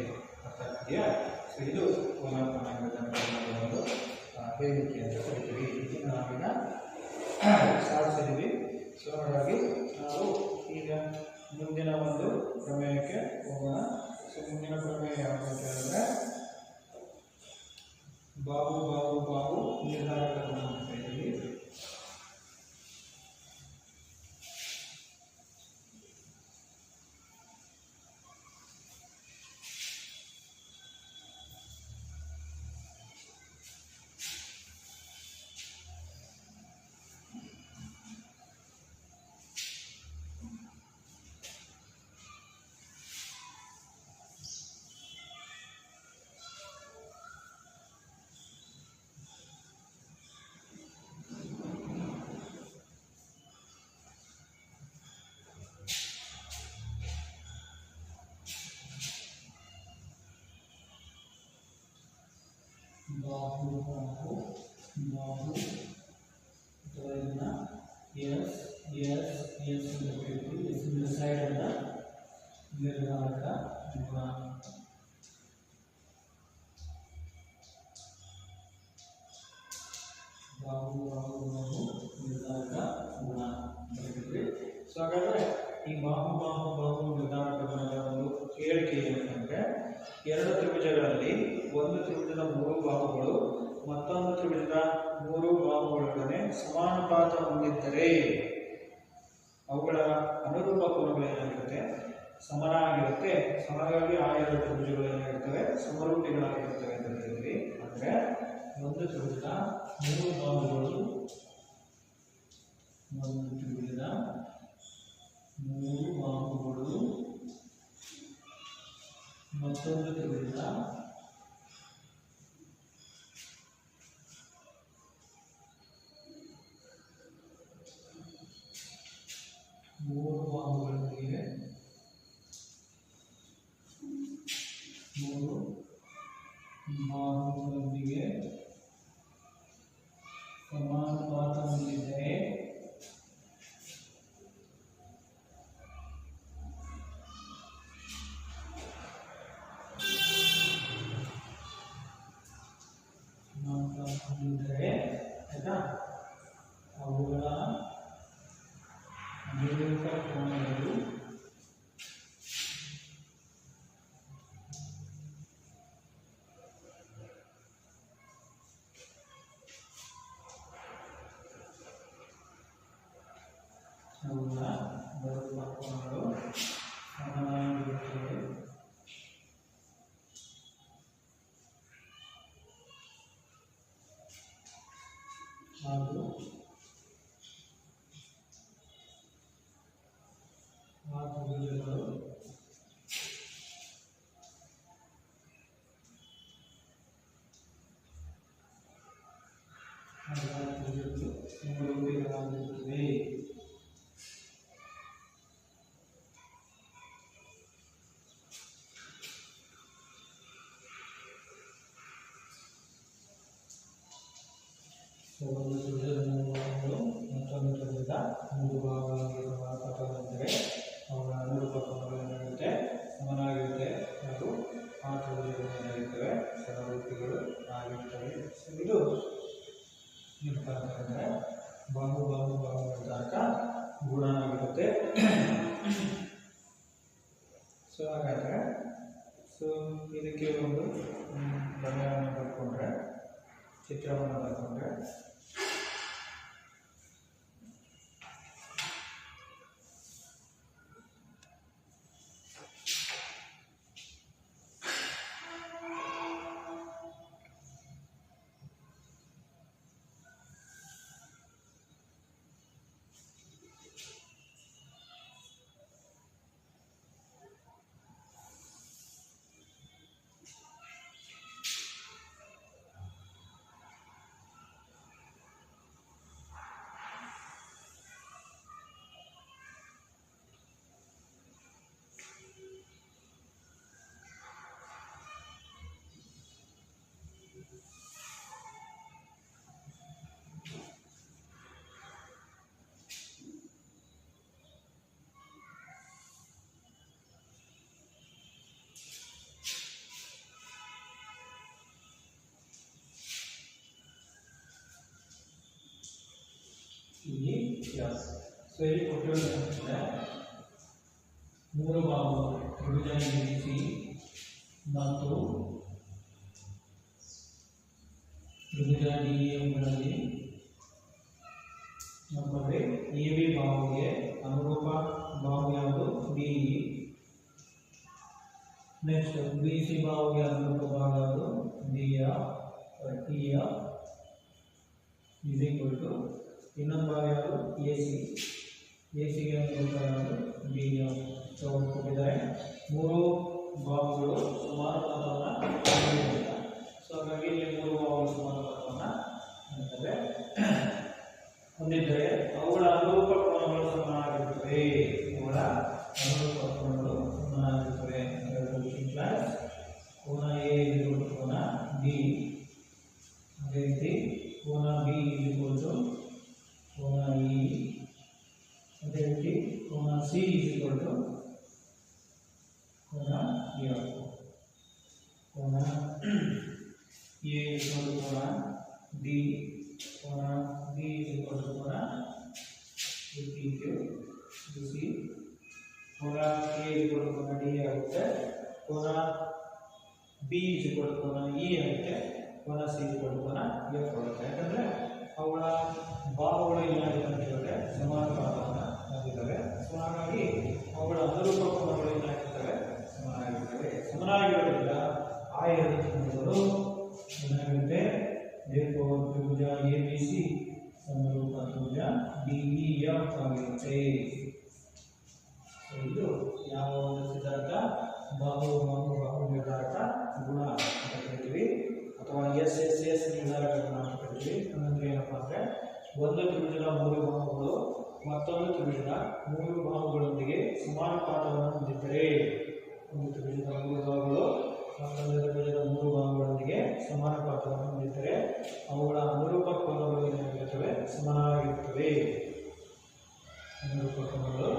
ಅರ್ಥ ಆಗ್ತಿದೆಯಾ? ಸೊ ಇದು ಕೋನ ಒಂದು ಹೇಳಿಕೆ ಅಂತ ಕರಿತೀವಿ. ಇದನ್ನು ನಾವೀಗ ಸಾಧಿಸಿದ್ದೀವಿ. ಸೊ ಹಾಗಾಗಿ ನಾವು ಈಗ ಮುಂದಿನ ಒಂದು ಪ್ರಮೇಯಕ್ಕೆ ಹೋಗೋಣ. ಸೊ ಮುಂದಿನ ಪ್ರಮೇಯ ಯಾವುದು ಅಂತ ಹೇಳಿದ್ರೆ ಬಾಹು ನಿರ್ಧಾರಕ ಗುಣ ಅಂತ ಕರಿತೀವಿ. ಬಾಹು ಇದನ್ನ ಎಸ್ ಸೈಡ್ ಅನ್ನ ನಿರ್ಧಾರಕ ಗುಣ. ಅಂದರೆ ಎರಡು ತ್ರಿಭುಜಗಳಲ್ಲಿ ಒಂದು ತ್ರಿಭುಜದ ಮೂರು ಬಾಹುಗಳು ಮತ್ತೊಂದು ತ್ರಿಭುಜದ ಮೂರು ಬಾಹುಗಳೊಡನೆ ಸಮಾನುಪಾತ ಹೊಂದಿದ್ದರೆ ಅವುಗಳ ಅನುರೂಪ ಕೋನಗಳು ಏನಾಗಿರುತ್ತೆ, ಸಮನಾಗಿರುತ್ತೆ. ಹಾಗಾಗಿ ಆ ಎರಡು ತ್ರಿಭುಜಗಳು ಏನಾಗಿರ್ತವೆ, ಸಮರೂಪಿಗಳಾಗಿರ್ತವೆ ಅಂತ ಹೇಳಿದ್ವಿ. ಅಂದರೆ ಒಂದು ತ್ರಿಭುಜದ ಮೂರು ಬಾಹುಗಳು ಮತ್ತೊಂದು ತ್ರಿಭುಜದ ಮೂರು ಬಾಹುಗಳೊಂದಿಗೆ ಸಮಾನುಪಾತ ಹೊಂದಿದ್ದರೆ ಆಯ್ತಾ, ಅವುಗಳ ಅನುರೂಪ ಕೋನಗಳು ಸಮನಾಗಿರುತ್ತವೆ. ಹಾಗೂ ಆ ತ್ರಿಭುಜಗಳು ಸಮರೂಪಿಗಳಾಗಿರುತ್ತವೆ. ಒಂದು ತ್ರಿಭುಜದ ಮೂರು ಭಾಗಗಳು ಮತ್ತೊಂದು ತ್ರಿಭುಜದ ಮೂರು ಭಾಗಗಳಿರುವ ಪಥವಂದರೆ ಅವುಗಳ ಅನುರೂಪ ಕೋನಗಳು ಏನಾಗಿರುತ್ತೆ, ಸಮನಾಗಿರುತ್ತೆ. ಹಾಗೂ ಆ ತ್ರಿಭುಜಗಳು ಏನಾಗಿರ್ತವೆ, ಸಮರೂಪಿಗಳು ಆಗಿರ್ತವೆ. ಇದು ಅಂದರೆ ಬಾಹುಗಳ ಗುಣ ಆಗಿರುತ್ತೆ. ಸೊ ಹಾಗಾದರೆ ಇದಕ್ಕೆ ಒಂದು ಬಣ್ಣವನ್ನು ಬರ್ಕೊಂಡ್ರೆ, ಚಿತ್ರವನ್ನು ಬರ್ಕೊಂಡ್ರೆ ಇಲ್ಲಿ ಸೊ ಇಲ್ಲಿ ಕೊಟ್ಟಿರೋದಂದ್ರೆ ಮೂರು ಬಾಹುಗಳು ತ್ರಿಭುಜ ABC ಮತ್ತು ತ್ರಿಭುಜ DEFಗಳಲ್ಲಿ ನಮ್ಮಲ್ಲಿ AB ಬಾಹುಗೆ ಅನುರೂಪ ಬಾಹು ಯಾವುದು, DE. ನೆಕ್ಸ್ಟ್ BC ಬಾಹುಗೆ ಅನುರೂಪ ಬಾಹು ಯಾವುದು, DF. is equal to ಇನ್ನೊಂದು ಭಾಗ ಯಾವುದು, AC ಗೆ ಅನುರೂಪ ಯಾವುದು, DF. ಸೊ ಕೊಟ್ಟಿದ್ದಾರೆ ಮೂರು ಬಾಹುಗಳು ಸಮಾನುಪಾತವನ್ನು ಹೊಂದಿರುತ್ತವೆ. ಸೊ ಹಾಗಾಗಿ ಇಲ್ಲಿ ಮೂರು ಬಾಹುಗಳು ಸಮಾನುಪಾತವನ್ನು ಹೊಂದಿದ್ದರೆ ಅವುಗಳ ಅನುರೂಪ ಕೋನಗಳು ಸಮನಾಗಿರುತ್ತವೆ. ಕೋನ A ಕೋನ D, ಅದೇ ರೀತಿ ಕೋನ B ಕೋನ E, ಅದೇ ರೀತಿ ಕೋನ C ಕೋನ F. ಕೋನ A ಕೋನ D, ಕೋನ B ಕೋನ PQ, BC. ಕೋನ A ಕೋನ D ಆಗುತ್ತೆ. ಕೋನ ಬಿ ಇಸ್ ಈಕ್ವಲ್ ಟು ಕೋನ ಇ ಆಗುತ್ತೆ, ಕೋನ ಸಿ ಇಸ್ ಈಕ್ವಲ್ ಟು ಕೋನ ಎಫ್ ಆಗುತ್ತೆ. ಯಾಕಂದರೆ ಅವುಗಳ ಬಾಹುಗಳು ಏನಾಗಿದೆ ಅಂತ ಹೇಳಿದ್ರೆ ಸಮಾನುಪಾತವನ್ನು ಹೊಂದಿದ್ದಾವೆ. ಸೊ ಹಾಗಾಗಿ ಅವುಗಳ ಅನುರೂಪ ಕೋನಗಳು ಏನಾಗಿರ್ತವೆ, ಸಮನಾಗಿರೋದ್ರಿಂದ ಆ ಎರಡು ತ್ರಿಭುಜಗಳು ಏನಾಗುತ್ತೆ, ತ್ರಿಭುಜ ಎ ಬಿ ಸಿ ಸಮರೂಪ ತ್ರಿಭುಜ ಡಿ ಇ ಎಫ್ ಆಗಿರುತ್ತೆ. ಇದು ಯಾವ ಒಂದು ಸಿದ್ಧಾಂತ, ಬಾಹು ನಿರ್ಧಾರಕ ಗುಣ ಅಂತ ಕರಿತೀವಿ, ಅಥವಾ ಎಸ್ ಎಸ್ ಎಸ್ ನಿರ್ಧಾರಕ ಗುಣ ಅಂತ ಕರಿತೀವಿ. ಅಂದರೆ ಏನಪ್ಪ ಅಂದರೆ ಒಂದು ತ್ರಿಭುಜದ ಮೂರು ಬಾಹುಗಳು ಮತ್ತೊಂದು ತ್ರಿಭುಜದ ಮೂರು ಬಾಹುಗಳೊಂದಿಗೆ ಸಮಾನುಪಾತವನ್ನು ಹೊಂದಿದ್ದರೆ, ಒಂದು ತ್ರಿಭುಜದ ಮೂರು ಬಾಹುಗಳು ಮತ್ತೊಂದು ತ್ರಿಭುಜದ ಮೂರು ಬಾಹುಗಳೊಂದಿಗೆ ಸಮಾನುಪಾತವನ್ನು ಹೊಂದಿದ್ದರೆ ಅವುಗಳ ಅನುರೂಪ ಕೋನಗಳು ಏನಾಗಿರುತ್ತವೆ, ಸಮನಾಗಿರುತ್ತವೆ. ಅನುರೂಪ ಕೋನಗಳು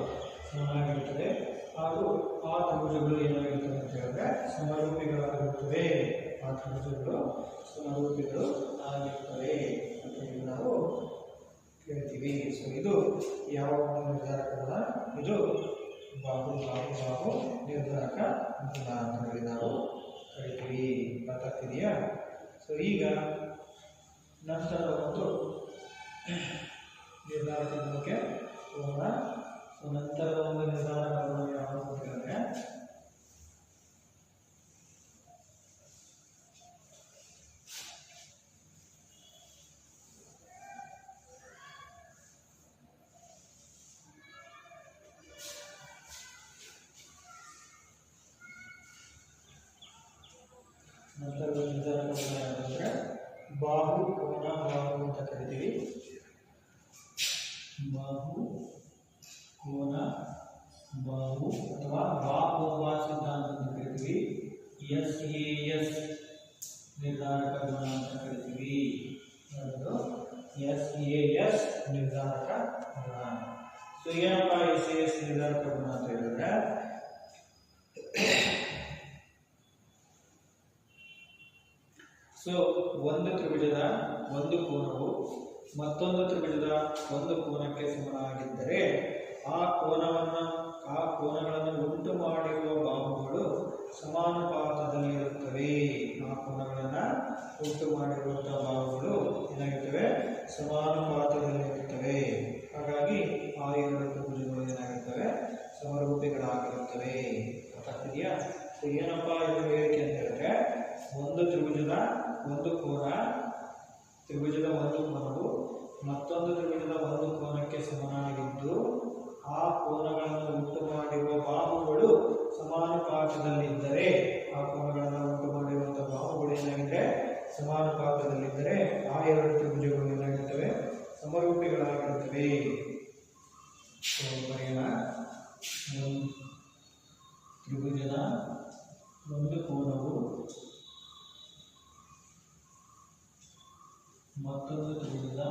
ಸಮನಾಗಿರುತ್ತದೆ ಹಾಗೂ ಆ ತ್ರಿಭುಜಗಳು ಏನಾಗಿರುತ್ತವೆ ಅಂತ ಹೇಳಿದ್ರೆ ಸಮರೂಪಿಗಳಾಗಿರುತ್ತವೆ. ಆ ತ್ರಿಭುಜಗಳು ಸಮರೂಪಿಗಳು ಆಗಿರುತ್ತವೆ ಅಂತ ಹೇಳಿ ನಾವು ಹೇಳ್ತೀವಿ. ಸೊ ಇದು ಯಾವ ನಿರ್ಧಾರಕ ಗುಣ, ಇದು ಬಾಹು ನಿರ್ಧಾರಕ ಗುಣ ಅಂತ ಹೇಳಿ ನಾವು ಕರಿತೀವಿ. ಗೊತ್ತಾಗ್ತಿದೆಯಾ? ಸೊ ಈಗ ನಂತರ ಒಂದು ನಿರ್ಧಾರಕ ಗುಣಕ್ಕೆ ಹೋಗೋಣ. ಸೊ ನಂತರದ ಒಂದು ನಿರ್ಧಾರಕ ಗುಣ ಯಾವುದು ಅಂತ ಹೇಳಿದ್ರೆ ಬಾಹು ಕೋನ ಬಾಹು ಅಂತ ಕರಿತೀವಿ. ಬಾಹು ಕೋನ ಬಾಹು ಅಥವಾ ಬಾಹುವಾ ಸಿದ್ಧಾಂತ ಅಂತ ಕರಿತೀವಿ. ಎಸ್ ಎ ಎಸ್ ನಿರ್ಧಾರಕ ಗುಣ ಅಂತ ಕರಿತೀವಿ. ಎಸ್ ಎ ಎಸ್ ನಿರ್ಧಾರಕ ಗುಣ. ಸೊ ಏನಪ್ಪ ಎಸ್ ಎ ಎಸ್ ನಿರ್ಧಾರಕ ಗುಣ ಅಂತ ಹೇಳಿದ್ರೆ, ಸೊ ಒಂದು ತ್ರಿಭುಜದ ಒಂದು ಕೋನವು ಮತ್ತೊಂದು ತ್ರಿಭುಜದ ಒಂದು ಕೋನಕ್ಕೆ ಸಮನಾಗಿದ್ದರೆ ಆ ಕೋನಗಳನ್ನು ಉಂಟು ಮಾಡಿರುವ ಬಾಹುಗಳು ಸಮಾನುಪಾತದಲ್ಲಿರುತ್ತವೆ. ಆ ಕೋನಗಳನ್ನು ಉಂಟು ಮಾಡಿರುವಂತಹ ಬಾಹುಗಳು ಏನಾಗಿರ್ತವೆ, ಸಮಾನುಪಾತದಲ್ಲಿರುತ್ತವೆ. ಹಾಗಾಗಿ ಆ ಎರಡು ತ್ರಿಭುಜಗಳು ಏನಾಗಿರ್ತವೆ, ಸಮರೂಪಿಗಳಾಗಿರುತ್ತವೆ. ಗೊತ್ತಾಗ್ತಿದೆಯಾ? ಸೊ ಏನಪ್ಪ ಇದು ಹೇಳಿಕೆ ಅಂತ ಹೇಳಿದ್ರೆ, ಒಂದು ತ್ರಿಭುಜದ ಒಂದು ಕೋನ, ತ್ರಿಭುಜದ ಒಂದು ಕೋನವು ಮತ್ತೊಂದು ತ್ರಿಭುಜದ ಒಂದು ಕೋನಕ್ಕೆ ಸಮನಾಗಿದ್ದು ಆ ಕೋನಗಳನ್ನು ಉಂಟು ಮಾಡಿರುವ ಬಾಹುಗಳು ಸಮಾನುಪಾತದಲ್ಲಿದ್ದರೆ, ಆ ಕೋನಗಳನ್ನು ಉಂಟು ಮಾಡಿರುವಂತಹ ಬಾಹುಗಳು ಏನಾಗಿದೆ, ಸಮಾನುಪಾತದಲ್ಲಿದ್ದರೆ ಆ ಎರಡು ತ್ರಿಭುಜಗಳು ಏನಾಗಿರ್ತವೆ, ಸಮರೂಪಿಗಳಾಗಿರುತ್ತವೆ. ಬರೆಯೋಣ. ತ್ರಿಭುಜದ ಒಂದು ಕೋನವು ಮತ್ತೊಂದು ತ್ರಿಭುಜದ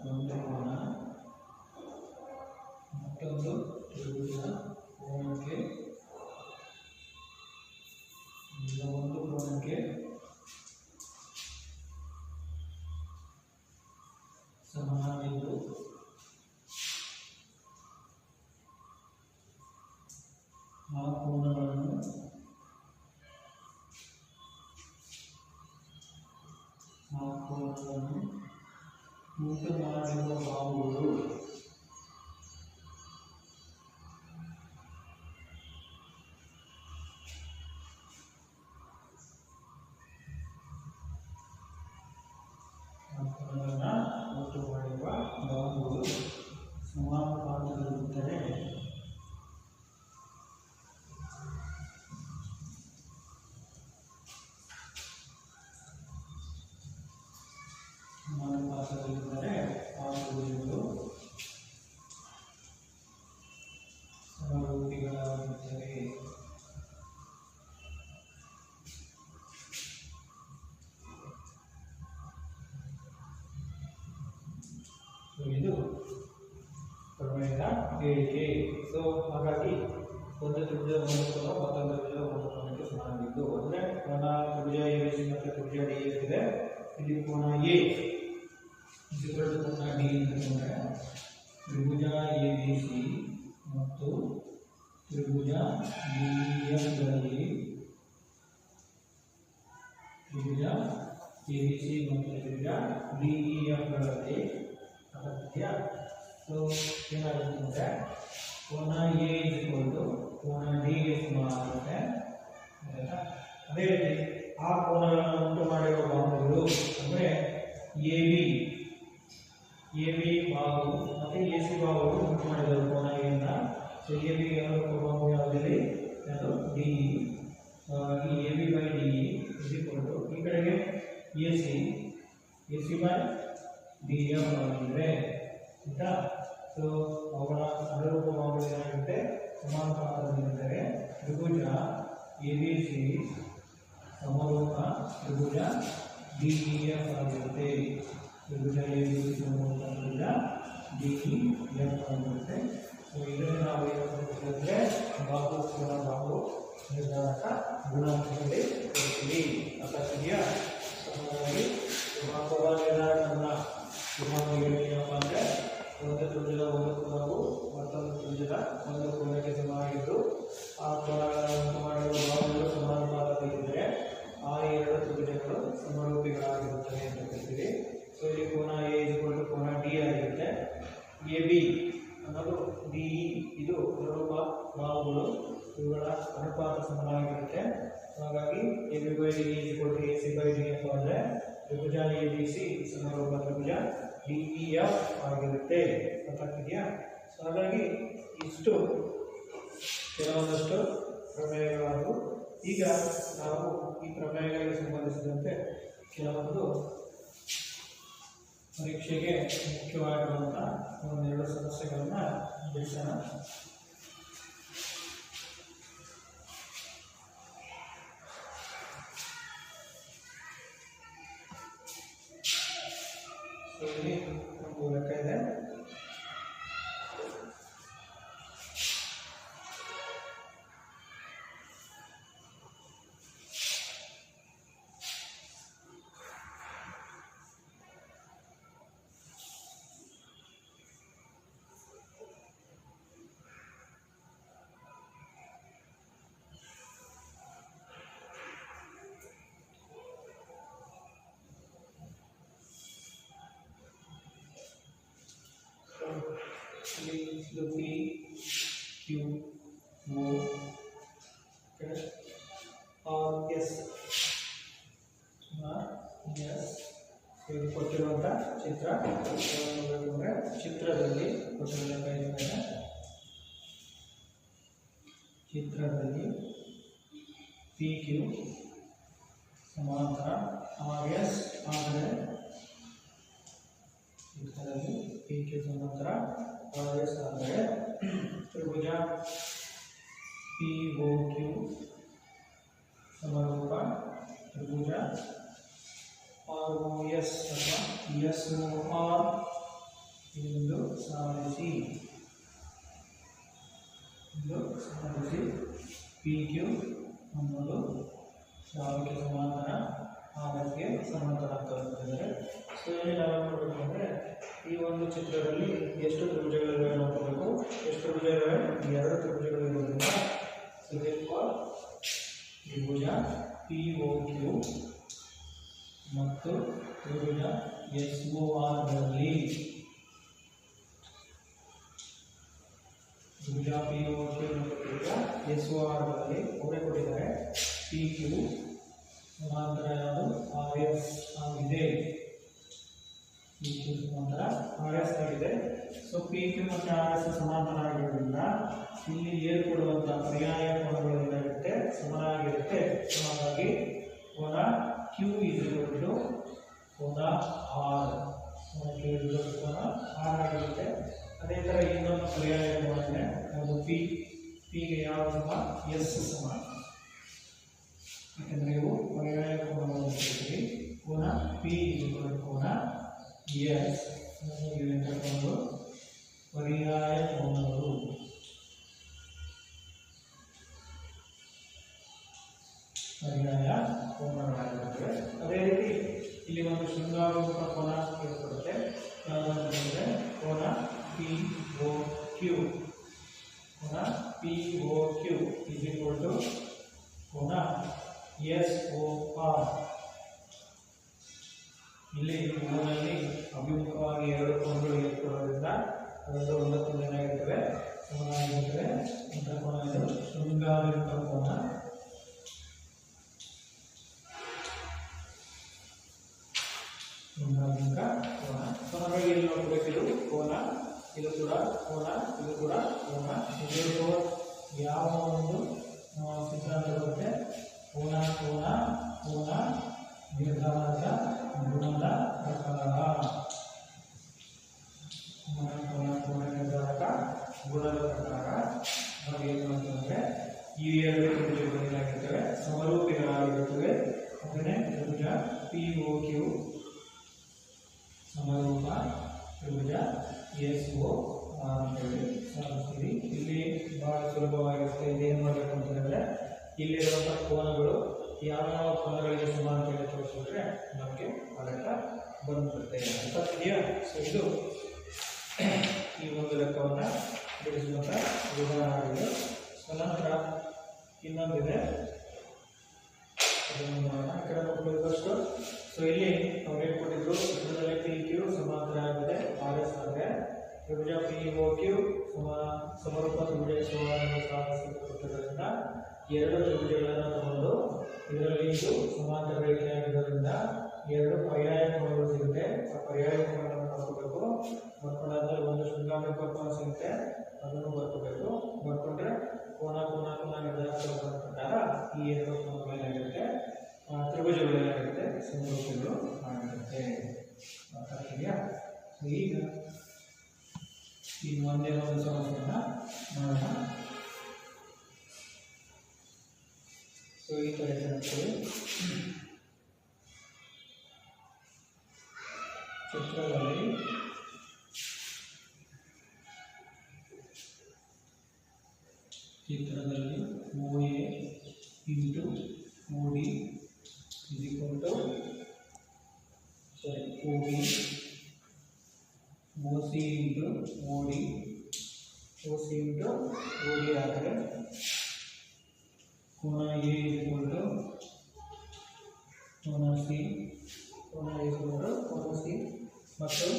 ಒಂದು ಕೋನ ಮತ್ತೊಂದು ತ್ರಿಭುಜದ ಕೋನಕ್ಕೆ ಒಂದು ಕೋನಕ್ಕೆ ಸಮನಾಗಿದ್ದು ಆ ಕೋನಗಳನ್ನು ಉಂಟು ಮಾಡಿರುವ ಬಾಹುಗಳು ಸಮಾನುಪಾತದಲ್ಲಿದ್ದರೆ ಆ ತ್ರಿಭುಜಗಳು ಸಮರೂಪಿಗಳಾಗಿರುತ್ತವೆ. ಇದು ಪ್ರಮೇಯದ ಹೇಳಿಕೆ. ಸೊ ಹಾಗಾಗಿ ಒಂದು ತ್ರಿಭುಜದ ಒಂದು ಕೋನ ಮತ್ತೊಂದು ತ್ರಿಭುಜದ ಒಂದು ಕೋನಕ್ಕೆ ಸಮಾನವಾಗಿದ್ದು, ಅಂದರೆ ಕೋನ ತ್ರಿಭುಜ ಎ ಬಿ ಸಿ ಮತ್ತು ತ್ರಿಭುಜ ಡಿ ಎಫ್ ಇದೆ. ಇಲ್ಲಿ ಕೋನ ಎ ಕೋನ ಡಿ ಅಂತಂದರೆ ತ್ರಿಭುಜ ಎ ಬಿ ಸಿ ಮತ್ತು ತ್ರಿಭುಜ ಡಿ ಎಫ್ ಗಳಲ್ಲಿ ತ್ರಿಭುಜ ಎ ಬಿ ಸಿ ಮತ್ತು ತ್ರಿಭುಜ ಡಿ ಇ ಎಫ್ ಗಳಲ್ಲಿ ಅಗತ್ಯ. ಸೊ ಏನಾಗುತ್ತೆ ಅಂದರೆ ಕೋನ ಎ ಕೋನ ಡಿ ಗೆ ಸಮಾನವಾಗುತ್ತೆ. ಅದೇ ರೀತಿ ಆ ಕೋನಗಳನ್ನು ಉಂಟು ಮಾಡಿರುವ ಬಾಹುಗಳು ಅಂದರೆ ಎ ಬಿ ಬಾಹು ಮತ್ತು ಎ ಸಿ ಬಾಹುಗಳು ಉಂಟು ಮಾಡಿದರು ಕೋನ ಎನ್ನ. ಸೊ ಎ ಬಿ ಬಾಹು ಯಾವುದಿದೆ ಅದು ಡಿ ಇ. ಈ A B by D E ಈ ಕಡೆಗೆ A C by D F ಆಗಿದ್ರೆ ಆಯಿತಾ. ಸೊ ಅವುಗಳ ಅನುರೂಪ ಬಾಹುಗಳು ಏನಾಗುತ್ತೆ ಸಮಾನುಪಾತದಲ್ಲಿದ್ದರೆ ತ್ರಿಭುಜ ಎ ಬಿ ಸಿ ಸಮರೂಪ ತ್ರಿಭುಜ ಡಿ ಇ ಎಫ್ ಆಗಿರುತ್ತೆ. ತ್ರಿಭುಜ ಎ ಬಿ ಸಿ ಸಮರೂಪ ತ್ರಿಭುಜ ಡಿ ಇ ಎಫ್ ಆಗಿರುತ್ತೆ. ಸೊ ಇದನ್ನು ನಾವು ಏನಂದರೆ ಬಾಹು ಕೋನ ಬಾಹು ನಿರ್ಧಾರಕ ಗುಣಾಂಕದಲ್ಲಿ ಕೊಡ್ತೀವಿ. ಅರ್ಥಾಗಿದೆಯಾ? ಹಾಗಾಗಿ ಕೋನ ನಿರ್ಧಾರಕವನ್ನು ಏನಪ್ಪ ಅಂದರೆ ಒಂದು ತ್ರಿಭುಜದ ಒಂದು ಕೋನವು ಮತ್ತೊಂದು ತ್ರಿಭುಜದ ಒಂದು ಕೋನಕ್ಕೆ ಸಮವಾಗಿದ್ದು ಆ ಕೋನಗಳನ್ನು ಮಾಡಿರುವ ಬಾಹುಗಳು ಸಮಾನುಪಾತದಲ್ಲಿದ್ದರೆ ಆ ಎರಡು ತ್ರಿಭುಜಗಳು ಸಮರೂಪಿಗಳಾಗಿರುತ್ತವೆ ಅಂತ ಕರಿತೀವಿ. ಸೊ ಇಲ್ಲಿ ಕೋನ ಎ ಕೋನ ಡಿ ಆಗಿರುತ್ತೆ. ಎ ಬಿ ಅನ್ನೋದು ಡಿ ಇ ಇದು ಅನುರೂಪ ಬಾಹುಗಳು, ಇವುಗಳ ಅನುಪಾತ ಸಮನಾಗಿರುತ್ತೆ. ಹಾಗಾಗಿ A B by D A C by D F ಅಂದರೆ ತ್ರಿಭುಜ ಎ ಬಿ ಸಿ ಸಮರೂಪ ತ್ರಿಭುಜ ಡಿ ಇ ಎಫ್ ಆಗಿರುತ್ತೆ. ಗೊತ್ತಾಗ್ತಿದೆಯಾ? ಸೊ ಹಾಗಾಗಿ ಇಷ್ಟು ಕೆಲವೊಂದಷ್ಟು ಪ್ರಮೇಯಗಳಾದವು. ಈಗ ನಾವು ಈ ಪ್ರಮೇಯಗಳಿಗೆ ಸಂಬಂಧಿಸಿದಂತೆ ಕೆಲವೊಂದು ಪರೀಕ್ಷೆಗೆ ಮುಖ್ಯವಾಗಿರುವಂಥ ಒಂದೆರಡು ಸಮಸ್ಯೆಗಳನ್ನು ಬಿಡಿಸೋಣ. ಸೊ ಇಲ್ಲಿ ಒಂದು ಲೆಕ್ಕ ಇದೆ. ಇದು P Q O R S ಇದು ಕೊಟ್ಟಿರುವಂಥ ಚಿತ್ರ. ಚಿತ್ರದಲ್ಲಿ ಪಿ ಕ್ಯೂ ಸಮಾಂತರ ಆರ್ ಎಸ್ ಆದರೆ ಪಿ ಕ್ಯೂ ಸಮಾಂತರ ಆರ್ ಎಸ್ ಆದರೆ ತ್ರಿಭುಜ ಪಿ ಓ ಕ್ಯೂ ಸಮರೂಪ ತ್ರಿಭುಜ ಆರ್ ಓ ಎಸ್ ಅಥವಾ ಎಸ್ ಓ ಆರ್ ಎಂದು ಸಾಧಿಸಿ ಪಿ ಕ್ಯೂ ಅನ್ನೋದು ಯಾವುದಕ್ಕೆ ಸಮಾಂತರ ಆರ್ಗೆ ಸಮಾಂತರ ಅಂತ ಹೇಳ್ತಿದ್ದಾರೆ. ಸೊ ಇಲ್ಲಿ ನಾವು ನೋಡಬೇಕಂದ್ರೆ ಈ ಒಂದು ಚಿತ್ರದಲ್ಲಿ ಎಷ್ಟು ತ್ರಿಭುಜಗಳಿವೆ ನೋಡಬೇಕು. ಎಷ್ಟು ತ್ರಿಭುಜ ಇವೆ? ಎರಡು ತ್ರಿಭುಜಗಳು ಇರೋದ್ರಿಂದ ತ್ರಿಭುಜ ಪಿ ಓ ಕ್ಯೂ ಮತ್ತು ತ್ರಿಭುಜ ಎಸ್ ಓ ಆರ್ಗಳಲ್ಲಿ ತ್ರಿಭುಜ ಪಿ ಓ ಕ್ಯೂ ಮತ್ತು ತ್ರಿಭುಜ ಎಸ್ ಓ ಆರ್ಗಳಲ್ಲಿ ಅವರೇ ಕೊಟ್ಟಿದ್ದಾರೆ. ಪಿ ಕ್ಯೂ ಸಮಾಂತರ ಯಾವುದು? ಆರ್ ಎಸ್ ಆಗಿದೆ. ಪಿ ಕ್ಯೂ ಸಮಾಂತರ ಆರ್ ಎಸ್ ಆಗಿದೆ. ಸೊ ಪಿ ಕ್ಯೂ ಮತ್ತು ಆರ್ ಎಸ್ ಸಮಾಂತರ ಆಗಿರೋದ್ರಿಂದ ಇಲ್ಲಿ ಏರ್ಪಡುವಂಥ ಪರ್ಯಾಯ ಕೋನಗಳು ಏನಾಗುತ್ತೆ? ಸಮನಾಗಿರುತ್ತೆ. ಹಾಗಾಗಿ ಕೋನ ಕ್ಯೂ ಇದ್ದು ಕೋನ ಆರ್ ಕೋನ ಆರ್ ಆಗಿರುತ್ತೆ. ಅದೇ ಥರ ಇನ್ನೊಂದು ಪರ್ಯಾಯ ಕೋನ ಇದೆ, ಅದು ಪಿಗೆ ಯಾವ ಸಮ? ಎಸ್ ಸಮ. ಯಾಕಂದರೆ ಇವು ಪರ್ಯಾಯ ಕೋನಗಳನ್ನು ಕೊಡ್ತೀವಿ. ಕೋನ ಪಿ ಕೋನ ಎಸ್ ಪರ್ಯಾಯ ಕೋನಗಳು. ಪರ್ಯಾಯ ಕೋನಗಳಾಗಿರುತ್ತವೆ. ಅದೇ ರೀತಿ ಇಲ್ಲಿ ಒಂದು ಶೃಂಗಾರೂಪ ಕೋನ ಏರ್ಪಡುತ್ತೆ. ಯಾವುದಂತಂದರೆ ಕೋನ ಪಿ ಒ ಕ್ಯೂ. ಕೋನ P O Q is equal to ಕೋನ ಎಸ್ ಒ ಆರ್. ಇಲ್ಲಿ ಮೂರಲ್ಲಿ ಅಭಿಮುಖವಾಗಿ ಎರಡು ಕೋನಗಳು ಏರ್ಪಡೋದ್ರಿಂದ ಅದೊಂದು ಒಂದಕ್ಕೊಂದು ಏನಾಗಿರ್ತವೆ ಕೋನ ಆಗಿರ್ತವೆ. ಇಂಥ ಕೋನ ಇದು ಶೃಂಗಾರಯುಕ್ತ ಕೋನ. ಶೃಂಗಾರಯುಕ್ತ ಕೋನ. ಸೊ ಹಾಗಾಗಿ ಇಲ್ಲಿ ನೋಡಬೇಕಿದು ಕೋನ, ಇದು ಕೂಡ ಕೋನ, ಇದು ಕೂಡ ಕೋನ. ಇದು ಯಾವ ಒಂದು ಸಿದ್ಧಾಂತ ಬರುತ್ತೆ? ಕೋನ ಕೋನ ಕೋನ ನಿರ್ಧಾರಕ ಗುಣದ ಪ್ರಕಾರ. ಕೋನ ಕೋನ ಕೋನ ನಿರ್ಧಾರಕ ಗುಣದ ಪ್ರಕಾರ ನಾವು ಏನು ಮಾಡ್ತೀವಂದರೆ ಈ ಎರಡು ತ್ರಿಭುಜಗಳು ಏನಾಗಿರ್ತವೆ ಸಮರೂಪಿಗಳಾಗಿರುತ್ತವೆ. ಅದನ್ನೇ ತ್ರಿಭುಜ ಪಿ ಒ ಕ್ಯೂ ಸಮರೂಪ ತ್ರಿಭುಜ ಎಸ್ ಒ ಆರ್ ಅಂತೇಳಿ ಸಾಧಿಸ್ತೀವಿ. ಇಲ್ಲಿ ಬಹಳ ಸುಲಭವಾಗಿರುತ್ತೆ. ಇದೇನು ಮಾಡಬೇಕು ಅಂತ ಹೇಳಿದ್ರೆ ಇಲ್ಲಿರುವಂಥ ಕೋನಗಳು ಯಾವ ಕೋನಗಳಿಗೆ ಸಮಾನತೆಯನ್ನು ತೋರಿಸಿದ್ರೆ ನಮಗೆ ಅದಕ್ಕೆ ಬಂದ್ಬಿಡುತ್ತೆ ಅಂತ ಇದೆಯಾ. ಸೊ ಇದು ಈ ಒಂದು ಲೆಕ್ಕವನ್ನು ಬಿಡಿಸುವಂಥ ವಿಧಾನ ಆಗಿದೆ. ಸೊ ನಂತರ ಇನ್ನೊಂದಿದೆ, ಅದನ್ನು ನೋಡೋಣ. ಈ ಕಡೆ ನೋಡ್ಬೋದು ಫಸ್ಟು. ಸೊ ಇಲ್ಲಿ ಅವ್ರು ಏನು ಕೊಟ್ಟಿದ್ರು, ಚಿತ್ರದಲ್ಲಿ ಪಿ ಕ್ಯೂ ಸಮಾಂತರ ಆಗಿದೆ ಆರ್ ಎಸ್ ಆದರೆ ತ್ರಿಭುಜ ಪಿ ಒ ಕ್ಯೂ ಸಮರೂಪ ತ್ರಿಭುಜ ಸುಮಾರನ್ನು ಸಾಧಿಸಿಕೊಟ್ಟಿದ್ದರಿಂದ ಎರಡು ತ್ರಿಭುಜಗಳನ್ನು ತಗೊಂಡು ಇದರಲ್ಲಿ ಇದು ಸಮಾಂತರ ರೇಖೆಯಾಗಿರೋದ್ರಿಂದ ಎರಡು ಪರ್ಯಾಯ ಕೋನಗಳು ಸಿಗುತ್ತೆ. ಆ ಪರ್ಯಾಯ ಕೋನಗಳನ್ನು ಬರ್ಕೋಬೇಕು. ಬರ್ಕೊಂಡಾದ್ಮೇಲೆ ಒಂದು ಶೃಂಗಾರಯುಕ್ತ ಕೋನ ಸಿಗುತ್ತೆ, ಅದನ್ನು ಬರ್ಕೋಬೇಕು. ಬರ್ಕೊಂಡ್ರೆ ಕೋನ ಕೋನ ಕೋನ ನಿರ್ಧಾರಕ ಪ್ರಕಾರ ಈ ಎರಡು ಕೋನಗಳೇನಾಗಿರುತ್ತೆ ತ್ರಿಭುಜಗಳೇನಾಗಿರುತ್ತೆ ಸಮರೂಪಗಳು ಆಗಿರುತ್ತೆ. ಇದೆಯಾ. ಈಗ ಈ ಒಂದೇ ಒಂದು ಸಮಸ್ಯೆಯನ್ನು ಮಾಡೋಣ. ಸೊ ಈ ಥರ ಚಿತ್ರದಲ್ಲಿ OA into OD is equal to OB OC into OD OC into OD ಆದರೆ ಕೋನ A is equal to ಕೋನ C, ಕೋನ A is equal to ಕೋನ C ಮತ್ತು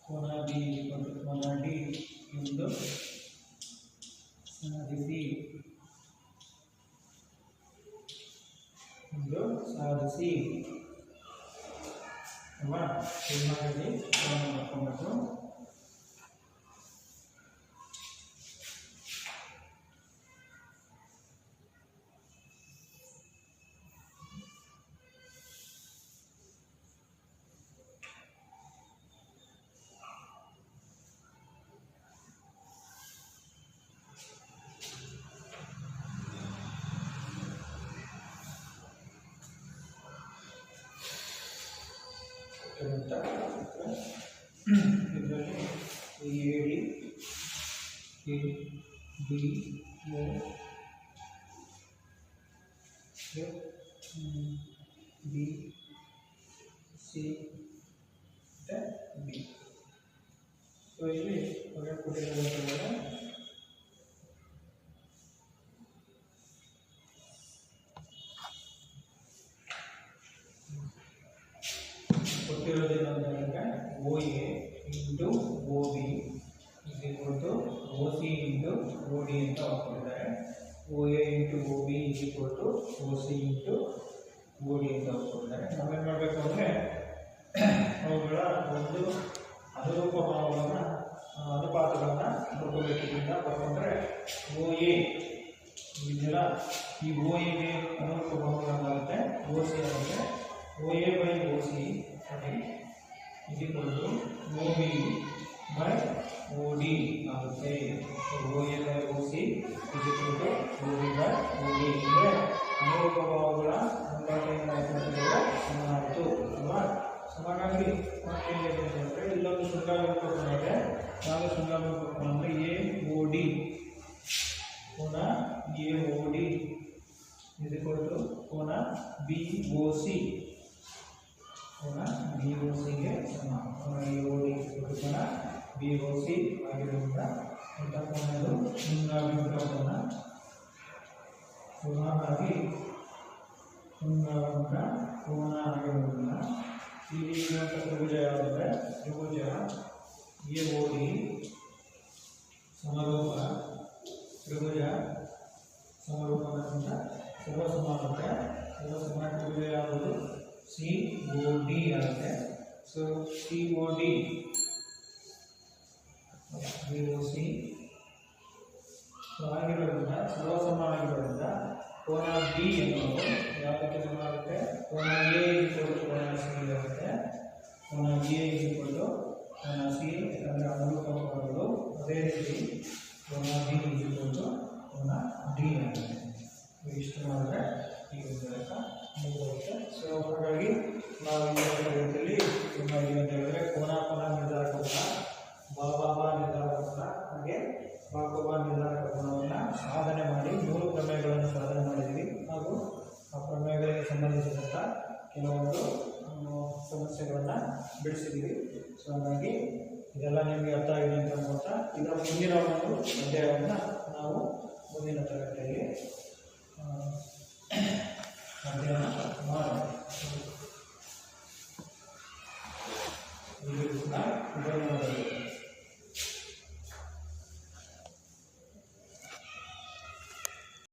ಕೋನ B is equal to ಕೋನ D ಎಂದು ಸಾಧಿಸಿ ಅಲ್ವಾ. ಸಿನಿಮಾದಲ್ಲಿ ಮಾಡ್ಕೊಬೇಕು. ಇದರಲ್ಲಿ A D O F B C D. So ಇಲ್ಲಿ ಕೊಟ್ಟಿರೋದಂತಂದರೆ ಕೊಟ್ಟಿರೋದೇನಂತಂದರೆ OA into OB is equal to OC into OD ಅಂತ ಕೊಟ್ಟಿದ್ದಾರೆ. OA into OB is equal to OC into OD ಅಂತ ಕೊಟ್ಟಿದ್ದಾರೆ. ನಾವೇನು ಮಾಡಬೇಕು ಅಂದರೆ ಅವುಗಳ ಒಂದು ಅನುರೂಪ ಭಾವಗಳನ್ನು ಅನುಪಾತಗಳನ್ನು ಬರ್ಕೋಬೇಕಿದ್ರಿಂದ ಬರ್ಕೊಂಡ್ರೆ OA ಇದೆಲ್ಲ ಈ OAಗೆ ಅನುರೂಪ ಭಾವಗಳಾಗುತ್ತೆ OC ಆಗುತ್ತೆ. OA by OC is equal to OB by OD ಆಗುತ್ತೆ. OA by OC is equal to OB by OD. ಅಂದರೆ ಅನುರೂಪ ಭಾವಗಳ ಅನುಪಾತ ಏನಾಯಿತು ಅಂತಂದರೆ ಸಮಾನಾಯಿತು ಅಲ್ವಾ. ಸಮಾನಾಗಿ ಮತ್ತೇನಿದೆ ಇಲ್ಲೊಂದು ಶೃಂಗಾರಯುಕ್ತ ಕೋನ ಇದೆ. ಯಾವ ಶೃಂಗಾರಯುಕ್ತ ಕೋನ ಅಂದರೆ AOD ಕೋನ AOD is equal to ಕೋನ BOC ಕೋನ ಬಿ ಒ ಸಿಗೆ ಸಮ. ಕೋನ ಎ ಒ ಡಿ ಕೋನ ಬಿ ಒ ಸಿ ಆಗಿರೋದ್ರಿಂದ ಇಂಥ ಕೋನಗಳು ಮುಂಗಾಗಿರುವ ಕೋನ ಆಗಿರೋದ್ರಿಂದ ಇಲ್ಲಿ ಇರುವಂಥ ತ್ರಿಭುಜ ಯಾವುದಂದರೆ ತ್ರಿಭುಜ ಎ ಒ ಡಿ ಸಮರೂಪ ತ್ರಿಭುಜ ಸಮರೂಪ ಅನ್ನೋದ್ರಿಂದ ಸರ್ವಸಮ ಆಗುತ್ತೆ. ಸರ್ವಸಮ ತ್ರಿಭುಜ ಯಾವುದು ಸಿ ಒ ಡಿ ಆಗುತ್ತೆ. So C O D B O C ಆಗಿರೋದ್ರಿಂದ ಸರ್ವಸಮ ಆಗಿರೋದ್ರಿಂದ ಕೋನ ಬಿ ಎನ್ನುವುದು ಯಾವುದಕ್ಕೆ ಸಮ ಆಗುತ್ತೆ? ಕೋನ ಎ ಕೋನ ಸಿ ಆಗುತ್ತೆ. ಕೋನ ಎ ಕೋನ ಸಿ ಯಾಕಂದರೆ ಅನುರೂಪ ಕೋನಗಳು. ಅದೇ ರೀತಿ ಕೋನ ಬಿ ಕೋನ ಡಿ ಆಗುತ್ತೆ. ಇಷ್ಟು ಮಾಡಿದ್ರೆ ಈಗ ಲೆಕ್ಕ ಮುಗಿದೋಗುತ್ತೆ. ಸೊ ಹಾಗಾಗಿ ನಾವು ಈ ತರಗತಿಯಲ್ಲಿ ಏನು ಮಾಡಿದ್ದೀವಿ ಅಂತ ಹೇಳಿದ್ರೆ ಕೋನ ನಿರ್ಧಾರಕ ಕೋನ, ಬಾ ನಿರ್ಧಾರಕ ಕೋನ ಹಾಗೆ ಬಾ ನಿರ್ಧಾರಕ ಕೋನವನ್ನು ಸಾಧನೆ ಮಾಡಿ 3 ಪ್ರಮೇಯಗಳನ್ನು ಸಾಧನೆ ಮಾಡಿದ್ದೀವಿ. ಹಾಗೂ ಆ ಪ್ರಮೇಯಗಳಿಗೆ ಸಂಬಂಧಿಸಿದಂಥ ಕೆಲವೊಂದು ಸಮಸ್ಯೆಗಳನ್ನು ಬಿಡಿಸಿದ್ದೀವಿ. ಸೊ ಹಾಗಾಗಿ ಇದೆಲ್ಲ ನಿಮಗೆ ಅರ್ಥ ಆಗಿದೆ ಅಂತ ಅನ್ಕೊಳ್ತಾ ಇದರ ಮುಂದಿನ ಒಂದು ಅಧ್ಯಾಯವನ್ನು ನಾವು ಮುಂದಿನ ತರಗತಿಯಲ್ಲಿ ಅಧ್ಯಯನ ಮಾಡೋಣ.